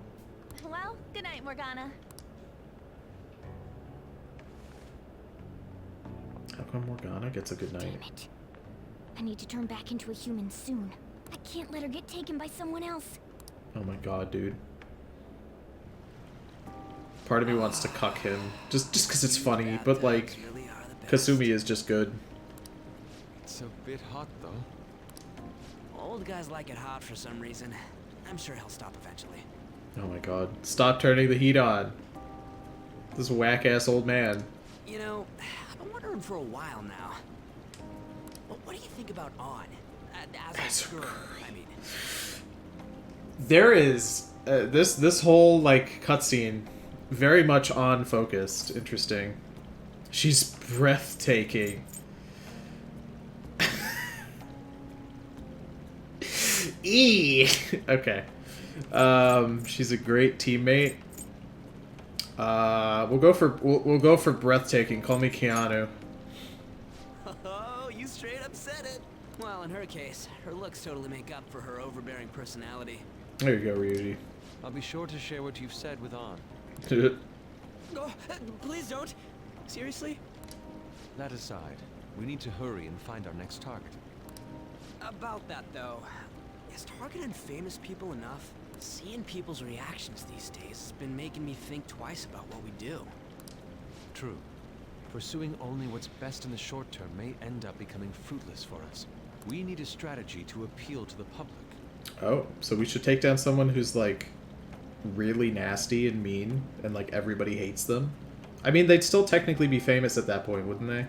Well, good night, Morgana. How come Morgana gets a good night? Damn it. I need to turn back into a human soon. I can't let her get taken by someone else. Oh my god, dude. Part of me wants to cuck him. Just because it's funny, but like, Kasumi is just good. It's a bit hot, though. Old guys like it hot for some reason. I'm sure he'll stop eventually. Oh my god. Stop turning the heat on. This whack-ass old man. You know, I've been wondering for a while now. What do you think about On? As a girl, I mean. There is this whole like cutscene very much on focused. Interesting. She's breathtaking. Okay. She's a great teammate. We'll go for breathtaking. Call me Keanu. Oh, you straight up said it. Well, in her case, her looks totally make up for her overbearing personality. There you go, Ryuji. I'll be sure to share what you've said with On. Oh, please don't. Seriously? That aside, we need to hurry and find our next target. About that, though, is targeting famous people enough? Seeing people's reactions these days has been making me think twice about what we do. True. Pursuing only what's best in the short term may end up becoming fruitless for us. We need a strategy to appeal to the public. Oh, so we should take down someone who's like really nasty and mean and like everybody hates them? I mean, they'd still technically be famous at that point, wouldn't they?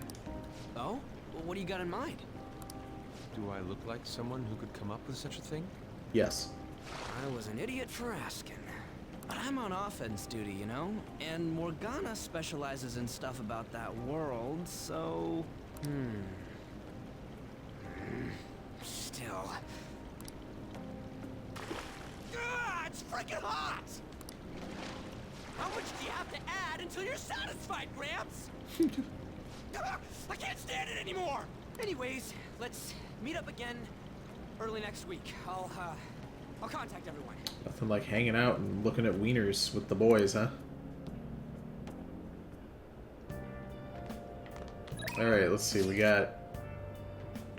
Oh? Well, what do you got in mind? Do I look like someone who could come up with such a thing? Yes. I was an idiot for asking. But I'm on offense duty, you know? And Morgana specializes in stuff about that world, so... Still... It's freaking hot! How much do you have to add until you're satisfied, Gramps? I can't stand it anymore! Anyways, let's meet up again early next week. I'll I'll contact everyone. Nothing like hanging out and looking at wieners with the boys, huh? Alright, let's see. We got...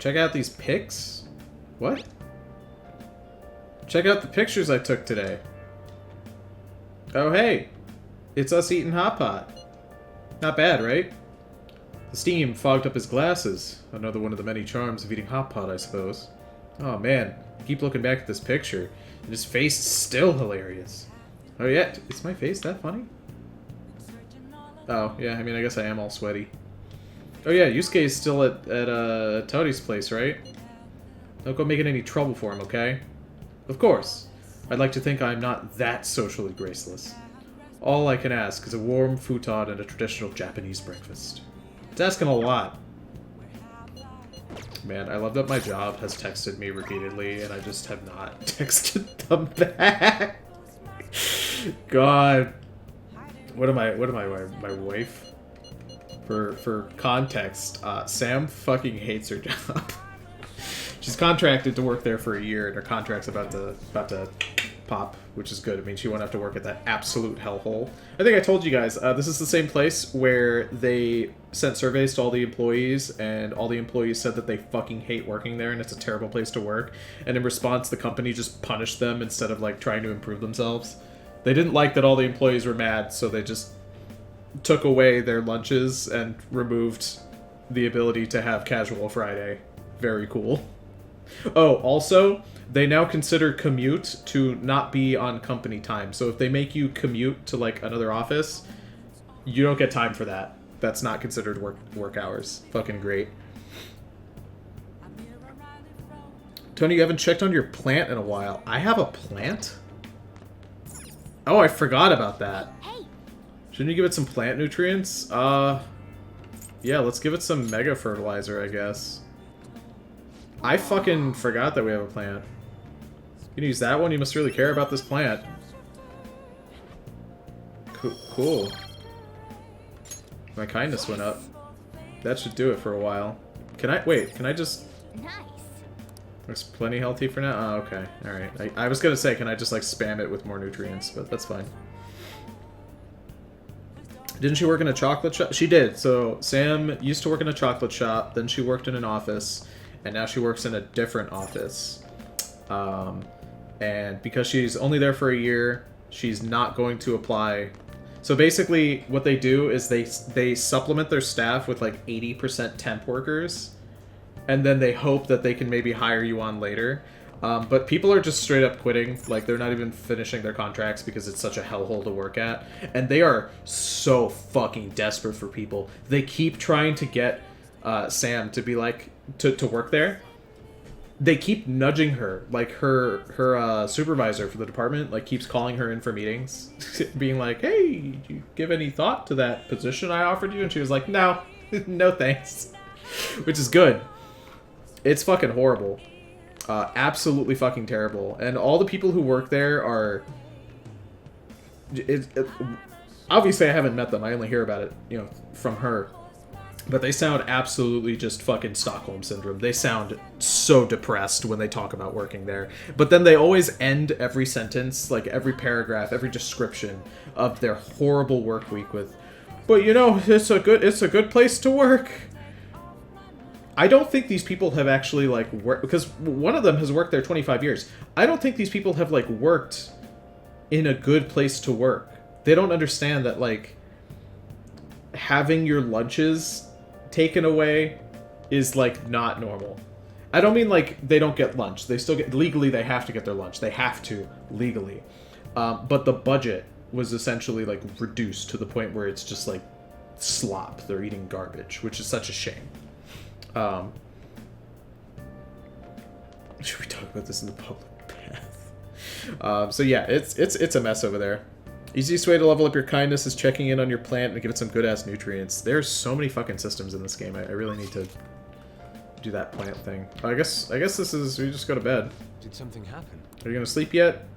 Check out these pics? What? Check out the pictures I took today. Oh, hey. It's us eating Hot Pot. Not bad, right? The steam fogged up his glasses. Another one of the many charms of eating Hot Pot, I suppose. Oh, man. I keep looking back at this picture, and his face is still hilarious. Oh, yeah. Is my face that funny? Oh, yeah. I mean, I guess I am all sweaty. Oh, yeah. Yusuke is still at Todi's place, right? Don't go making any trouble for him, okay? Of course. I'd like to think I'm not that socially graceless. All I can ask is a warm futon and a traditional Japanese breakfast. It's asking a lot. Man, I love that my job has texted me repeatedly, and I just have not texted them back. God. What am I, my wife? For context, Sam fucking hates her job. She's contracted to work there for a year, and her contract's about to pop, which is good. It means she won't have to work at that absolute hellhole. I think I told you guys, this is the same place where they sent surveys to all the employees, and all the employees said that they fucking hate working there, and it's a terrible place to work. And in response, the company just punished them instead of, like, trying to improve themselves. They didn't like that all the employees were mad, so they just took away their lunches and removed the ability to have casual Friday. Very cool. Oh, also, they now consider commute to not be on company time. So if they make you commute to, like, another office, you don't get time for that. That's not considered work hours. Fucking great. Tony, you haven't checked on your plant in a while. I have a plant? Oh, I forgot about that. Shouldn't you give it some plant nutrients? Yeah, let's give it some mega fertilizer, I guess. I fucking forgot that we have a plant. You can use that one? You must really care about this plant. Cool. My kindness went up. That should do it for a while. Can I just... Nice. There's plenty healthy for now? Oh, okay. Alright. I was gonna say, can I just, like, spam it with more nutrients? But that's fine. Didn't she work in a chocolate shop? She did. So, Sam used to work in a chocolate shop, then she worked in an office, and now she works in a different office. And because she's only there for a year, she's not going to apply. So basically, what they do is they supplement their staff with like 80% temp workers, and then they hope that they can maybe hire you on later. But people are just straight up quitting. Like, they're not even finishing their contracts because it's such a hellhole to work at. And they are so fucking desperate for people. They keep trying to get Sam to be like, to work there. They keep nudging her. Like, her supervisor for the department, like, keeps calling her in for meetings. Being like, hey, did you give any thought to that position I offered you? And she was like, no, no thanks. Which is good. It's fucking horrible. Absolutely fucking terrible. And all the people who work there are... obviously, I haven't met them. I only hear about it, you know, from her. But they sound absolutely just fucking Stockholm Syndrome. They sound so depressed when they talk about working there. But then they always end every sentence, like every paragraph, every description of their horrible work week with, but you know, it's a good place to work. I don't think these people have actually, like, worked, because one of them has worked there 25 years. I don't think these people have, like, worked in a good place to work. They don't understand that, like, having your lunches taken away is, like, not normal. I don't mean, like, they don't get lunch. They still get, legally, they have to get their lunch. They have to, legally. But the budget was essentially, like, reduced to the point where it's just, like, slop. They're eating garbage, which is such a shame. Should we talk about this in the public path? So yeah, it's a mess over there. Easiest way to level up your kindness is checking in on your plant and give it some good-ass nutrients. There's so many fucking systems in this game. I really need to do that plant thing. I guess this is, we just go to bed. Did something happen? Are you gonna sleep yet?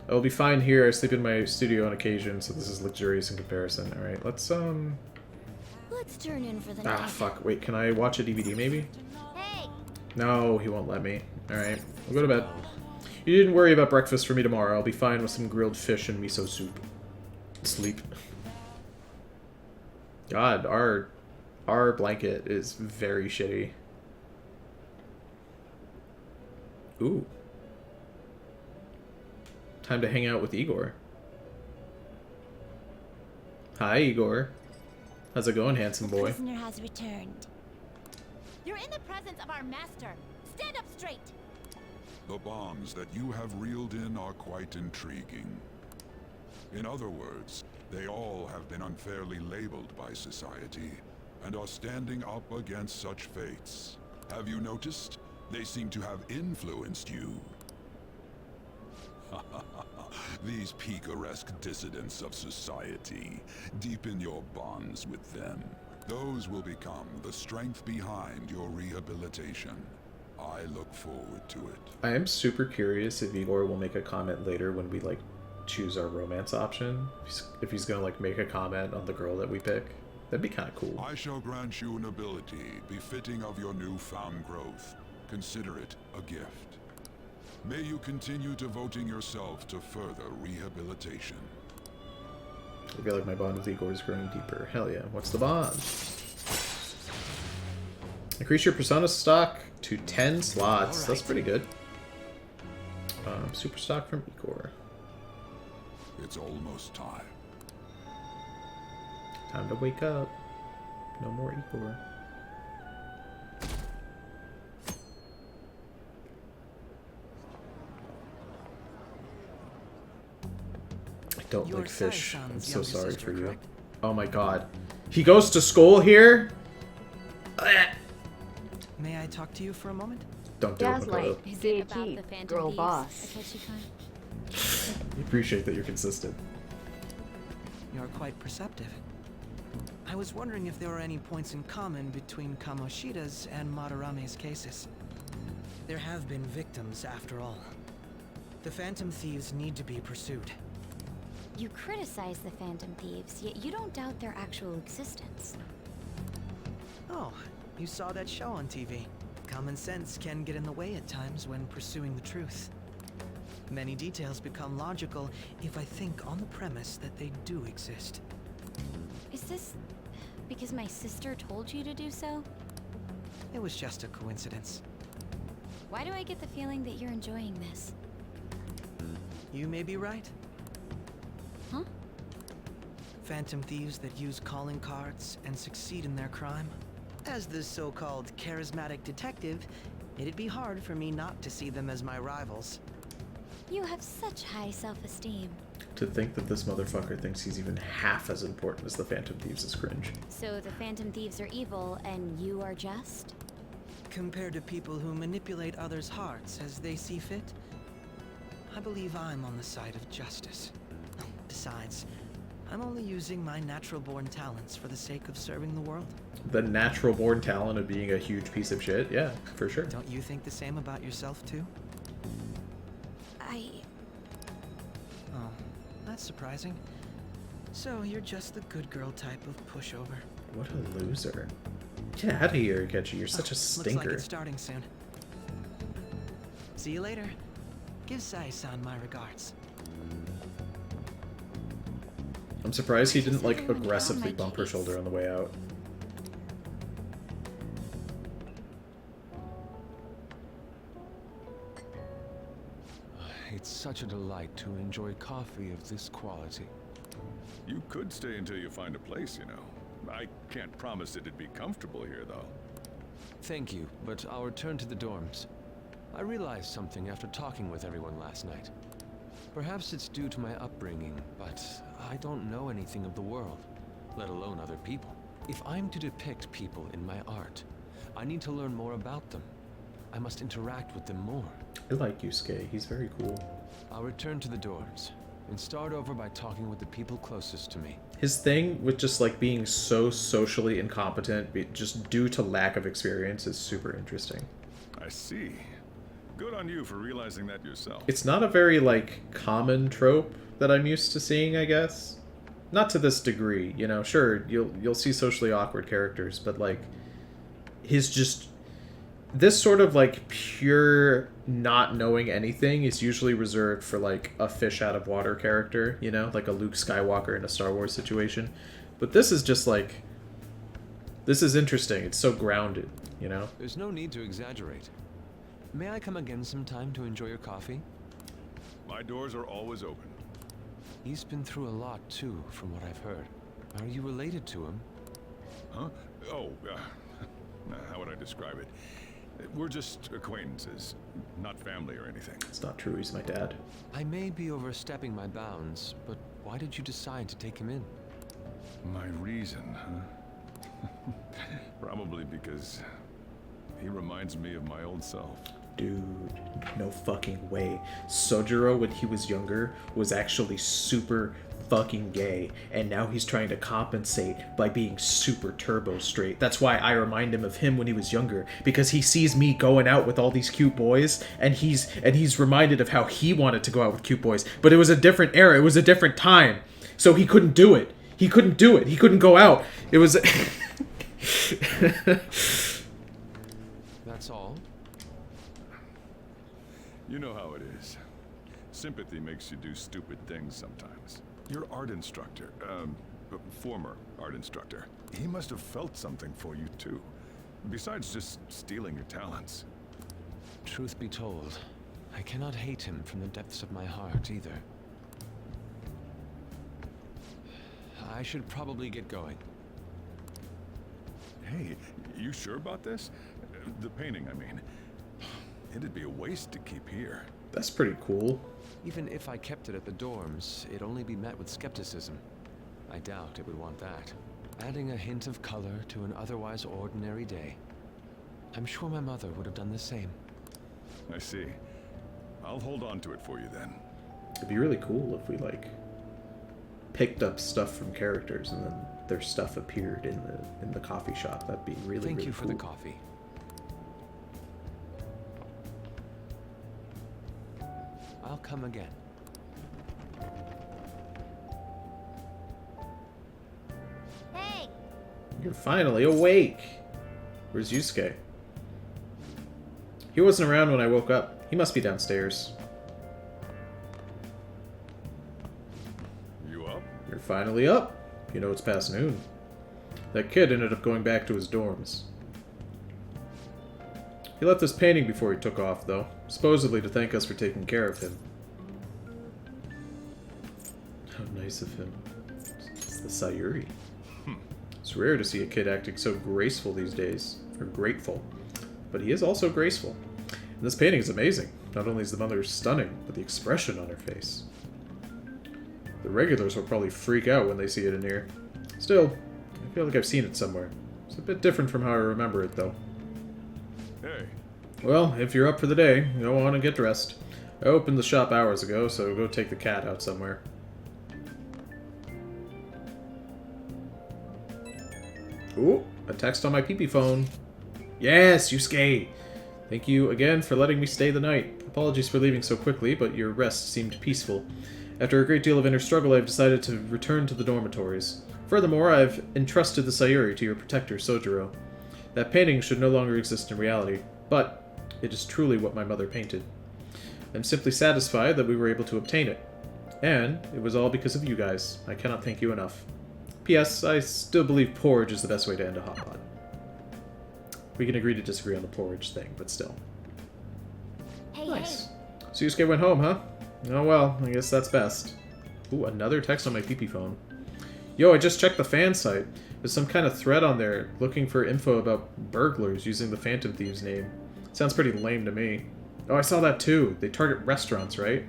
I'll be fine here. I sleep in my studio on occasion, so this is luxurious in comparison. Alright, let's turn in for the night. Ah, fuck. Wait, can I watch a DVD maybe? Hey! No, he won't let me. Alright, we'll go to bed. You didn't worry about breakfast for me tomorrow. I'll be fine with some grilled fish and miso soup. Sleep. God, our blanket is very shitty. Ooh. Time to hang out with Igor. Hi, Igor. How's it going, handsome boy? The prisoner has returned. You're in the presence of our master. Stand up straight. The bonds that you have reeled in are quite intriguing. In other words, they all have been unfairly labeled by society, and are standing up against such fates. Have you noticed? They seem to have influenced you. These picaresque dissidents of society, deepen your bonds with them. Those will become the strength behind your rehabilitation. I look forward to it. I am super curious if Igor will make a comment later when we, like, choose our romance option. If he's gonna, like, make a comment on the girl that we pick. That'd be kind of cool. I shall grant you an ability befitting of your newfound growth. Consider it a gift. May you continue devoting yourself to further rehabilitation. I feel like my bond with Igor is growing deeper. Hell yeah. What's the bond? Increase your persona stock to 10 slots. Right. That's pretty good. Super stock from Igor. It's almost time. Time to wake up. No more Igor. I don't Your like fish. I'm Sai-san's so younger sorry sister, for you. correct? Oh my god. He goes to school here? May I talk to you for a moment? Don't do it, Makoto. Gaslight. Is it about Keep, the Phantom girl Thieves, boss. Akechi-kun? I appreciate that you're consistent. You're quite perceptive. I was wondering if there were any points in common between Kamoshida's and Madarame's cases. There have been victims, after all. The Phantom Thieves need to be pursued. You criticize the Phantom Thieves, yet you don't doubt their actual existence. Oh, you saw that show on TV. Common sense can get in the way at times when pursuing the truth. Many details become logical if I think on the premise that they do exist. Is this because my sister told you to do so? It was just a coincidence. Why do I get the feeling that you're enjoying this? You may be right. Huh? Phantom thieves that use calling cards and succeed in their crime. As the so-called charismatic detective, it'd be hard for me not to see them as my rivals. You have such high self-esteem. To think that this motherfucker thinks he's even half as important as the Phantom Thieves is cringe. So the Phantom Thieves are evil and you are just? Compared to people who manipulate others' hearts as they see fit, I believe I'm on the side of justice. Besides, I'm only using my natural-born talents for the sake of serving the world. The natural-born talent of being a huge piece of shit? Yeah, for sure. Don't you think the same about yourself, too? Oh, that's surprising. So, you're just the good girl type of pushover. What a loser. Get out of here, Akechi. You're such a stinker. Looks like it's starting soon. See you later. Give Sai-san my regards. I'm surprised he didn't, like, everyone aggressively down my bump her case? shoulder on the way out. It's such a delight to enjoy coffee of this quality. You could stay until you find a place, you know. I can't promise it'd be comfortable here, though. Thank you, but I'll return to the dorms. I realized something after talking with everyone last night. Perhaps it's due to my upbringing, but I don't know anything of the world, let alone other people. If I'm to depict people in my art, I need to learn more about them. I must interact with them more. I like Yusuke. He's very cool. I'll return to the dorms and start over by talking with the people closest to me. His thing with just, like, being so socially incompetent, just due to lack of experience, is super interesting. I see. Good on you for realizing that yourself. It's not a very, like, common trope that I'm used to seeing, I guess. Not to this degree, you know. Sure, you'll see socially awkward characters, but, like, his just this sort of like pure not knowing anything is usually reserved for like a fish out of water character, you know, like a Luke Skywalker in a Star Wars situation. But this is just like, this is interesting. It's so grounded, you know? There's no need to exaggerate. May I come again sometime to enjoy your coffee? My doors are always open. He's been through a lot, too, from what I've heard. Are you related to him? Huh? Oh, how would I describe it? We're just acquaintances, not family or anything. It's not true, he's my dad. I may be overstepping my bounds, but why did you decide to take him in? My reason, huh? Probably because he reminds me of my old self. Dude, no fucking way. Sojiro, when he was younger, was actually super fucking gay, and now he's trying to compensate by being super turbo straight. That's why I remind him of him when he was younger, because he sees me going out with all these cute boys, and he's reminded of how he wanted to go out with cute boys. But it was a different era, it was a different time, so he couldn't do it. He couldn't do it. He couldn't go out. It was. That's all. You know how it is. Sympathy makes you do stupid things sometimes. Your art instructor, former art instructor, he must have felt something for you too. Besides just stealing your talents. Truth be told, I cannot hate him from the depths of my heart either. I should probably get going. Hey, you sure about this? The painting, I mean. It'd be a waste to keep here. That's pretty cool. Even if I kept it at the dorms, it'd only be met with skepticism. I doubt it would want that. Adding a hint of color to an otherwise ordinary day. I'm sure my mother would have done the same. I see. I'll hold on to it for you then. It'd be really cool if we, like, picked up stuff from characters and then their stuff appeared in the coffee shop. That'd be really, Thank really you for cool. the coffee. I'll come again. Hey! You're finally awake! Where's Yusuke? He wasn't around when I woke up. He must be downstairs. You up? You're finally up. You know it's past noon. That kid ended up going back to his dorms. He left this painting before he took off, though. Supposedly to thank us for taking care of him. How nice of him. It's the Sayuri. It's rare to see a kid acting so graceful these days. Or grateful. But he is also graceful. And this painting is amazing. Not only is the mother stunning, but the expression on her face. The regulars will probably freak out when they see it in here. Still, I feel like I've seen it somewhere. It's a bit different from how I remember it, though. Hey. Well, if you're up for the day, go on and get dressed. I opened the shop hours ago, so go take the cat out somewhere. Ooh, a text on my PP phone. Yes, Yusuke! Thank you again for letting me stay the night. Apologies for leaving so quickly, but your rest seemed peaceful. After a great deal of inner struggle, I've decided to return to the dormitories. Furthermore, I've entrusted the Sayuri to your protector, Sojiro. That painting should no longer exist in reality, but it is truly what my mother painted. I'm simply satisfied that we were able to obtain it. And it was all because of you guys. I cannot thank you enough. P.S. I still believe porridge is the best way to end a hot pot. We can agree to disagree on the porridge thing, but still. Hey, Nice. So Yusuke went home, huh? Oh well, I guess that's best. Ooh, another text on my PP phone. Yo, I just checked the fan site. There's some kind of thread on there looking for info about burglars using the Phantom Thieves name. Sounds pretty lame to me. Oh, I saw that too. They target restaurants, right?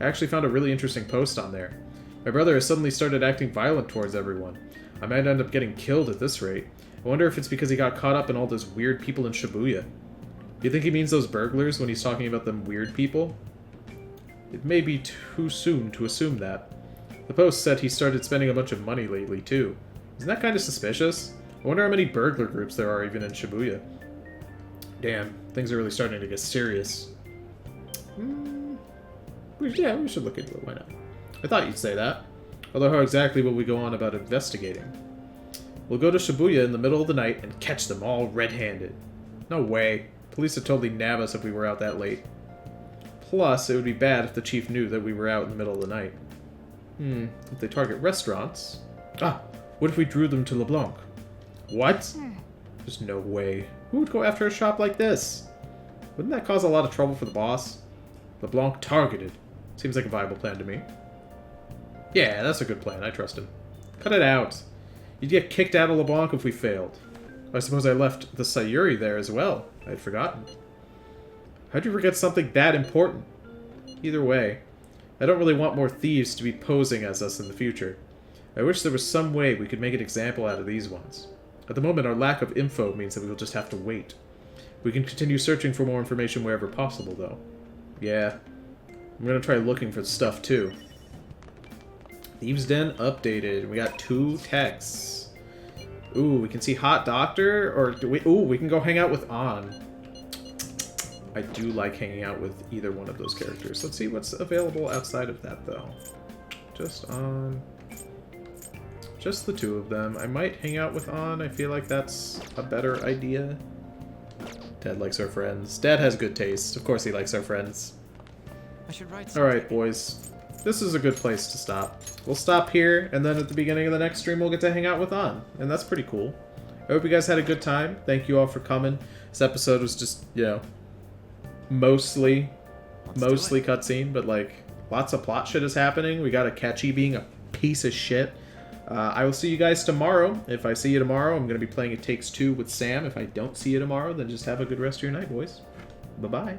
I actually found a really interesting post on there. My brother has suddenly started acting violent towards everyone. I might end up getting killed at this rate. I wonder if it's because he got caught up in all those weird people in Shibuya. Do you think he means those burglars when he's talking about them weird people? It may be too soon to assume that. The post said he started spending a bunch of money lately, too. Isn't that kind of suspicious? I wonder how many burglar groups there are even in Shibuya. Damn, things are really starting to get serious. Yeah, we should look into it, why not? I thought you'd say that. Although how exactly will we go on about investigating? We'll go to Shibuya in the middle of the night and catch them all red-handed. No way. Police would totally nab us if we were out that late. Plus, it would be bad if the chief knew that we were out in the middle of the night. If they target restaurants... Ah, what if we drew them to LeBlanc? What? There's no way. Who would go after a shop like this? Wouldn't that cause a lot of trouble for the boss? LeBlanc targeted. Seems like a viable plan to me. Yeah, that's a good plan. I trust him. Cut it out. You'd get kicked out of LeBlanc if we failed. I suppose I left the Sayuri there as well. I had forgotten. How'd you forget something that important? Either way, I don't really want more thieves to be posing as us in the future. I wish there was some way we could make an example out of these ones. At the moment, our lack of info means that we will just have to wait. We can continue searching for more information wherever possible, though. Yeah. I'm gonna try looking for stuff, too. Thieves' Den updated. We got 2 texts. Ooh, we can see Hot Doctor, or do we... Ooh, we can go hang out with An. I do like hanging out with either one of those characters. Let's see what's available outside of that, though. Just An. Just the 2 of them. I might hang out with An. I feel like that's a better idea. Dad likes our friends. Dad has good taste. Of course he likes our friends. I should write Alright, boys. This is a good place to stop. We'll stop here, and then at the beginning of the next stream, we'll get to hang out with An. And that's pretty cool. I hope you guys had a good time. Thank you all for coming. This episode was just, you know, mostly cutscene, but, like, lots of plot shit is happening. We got Akechi being a piece of shit. I will see you guys tomorrow. If I see you tomorrow, I'm going to be playing It Takes Two with Sam. If I don't see you tomorrow, then just have a good rest of your night, boys. Bye-bye.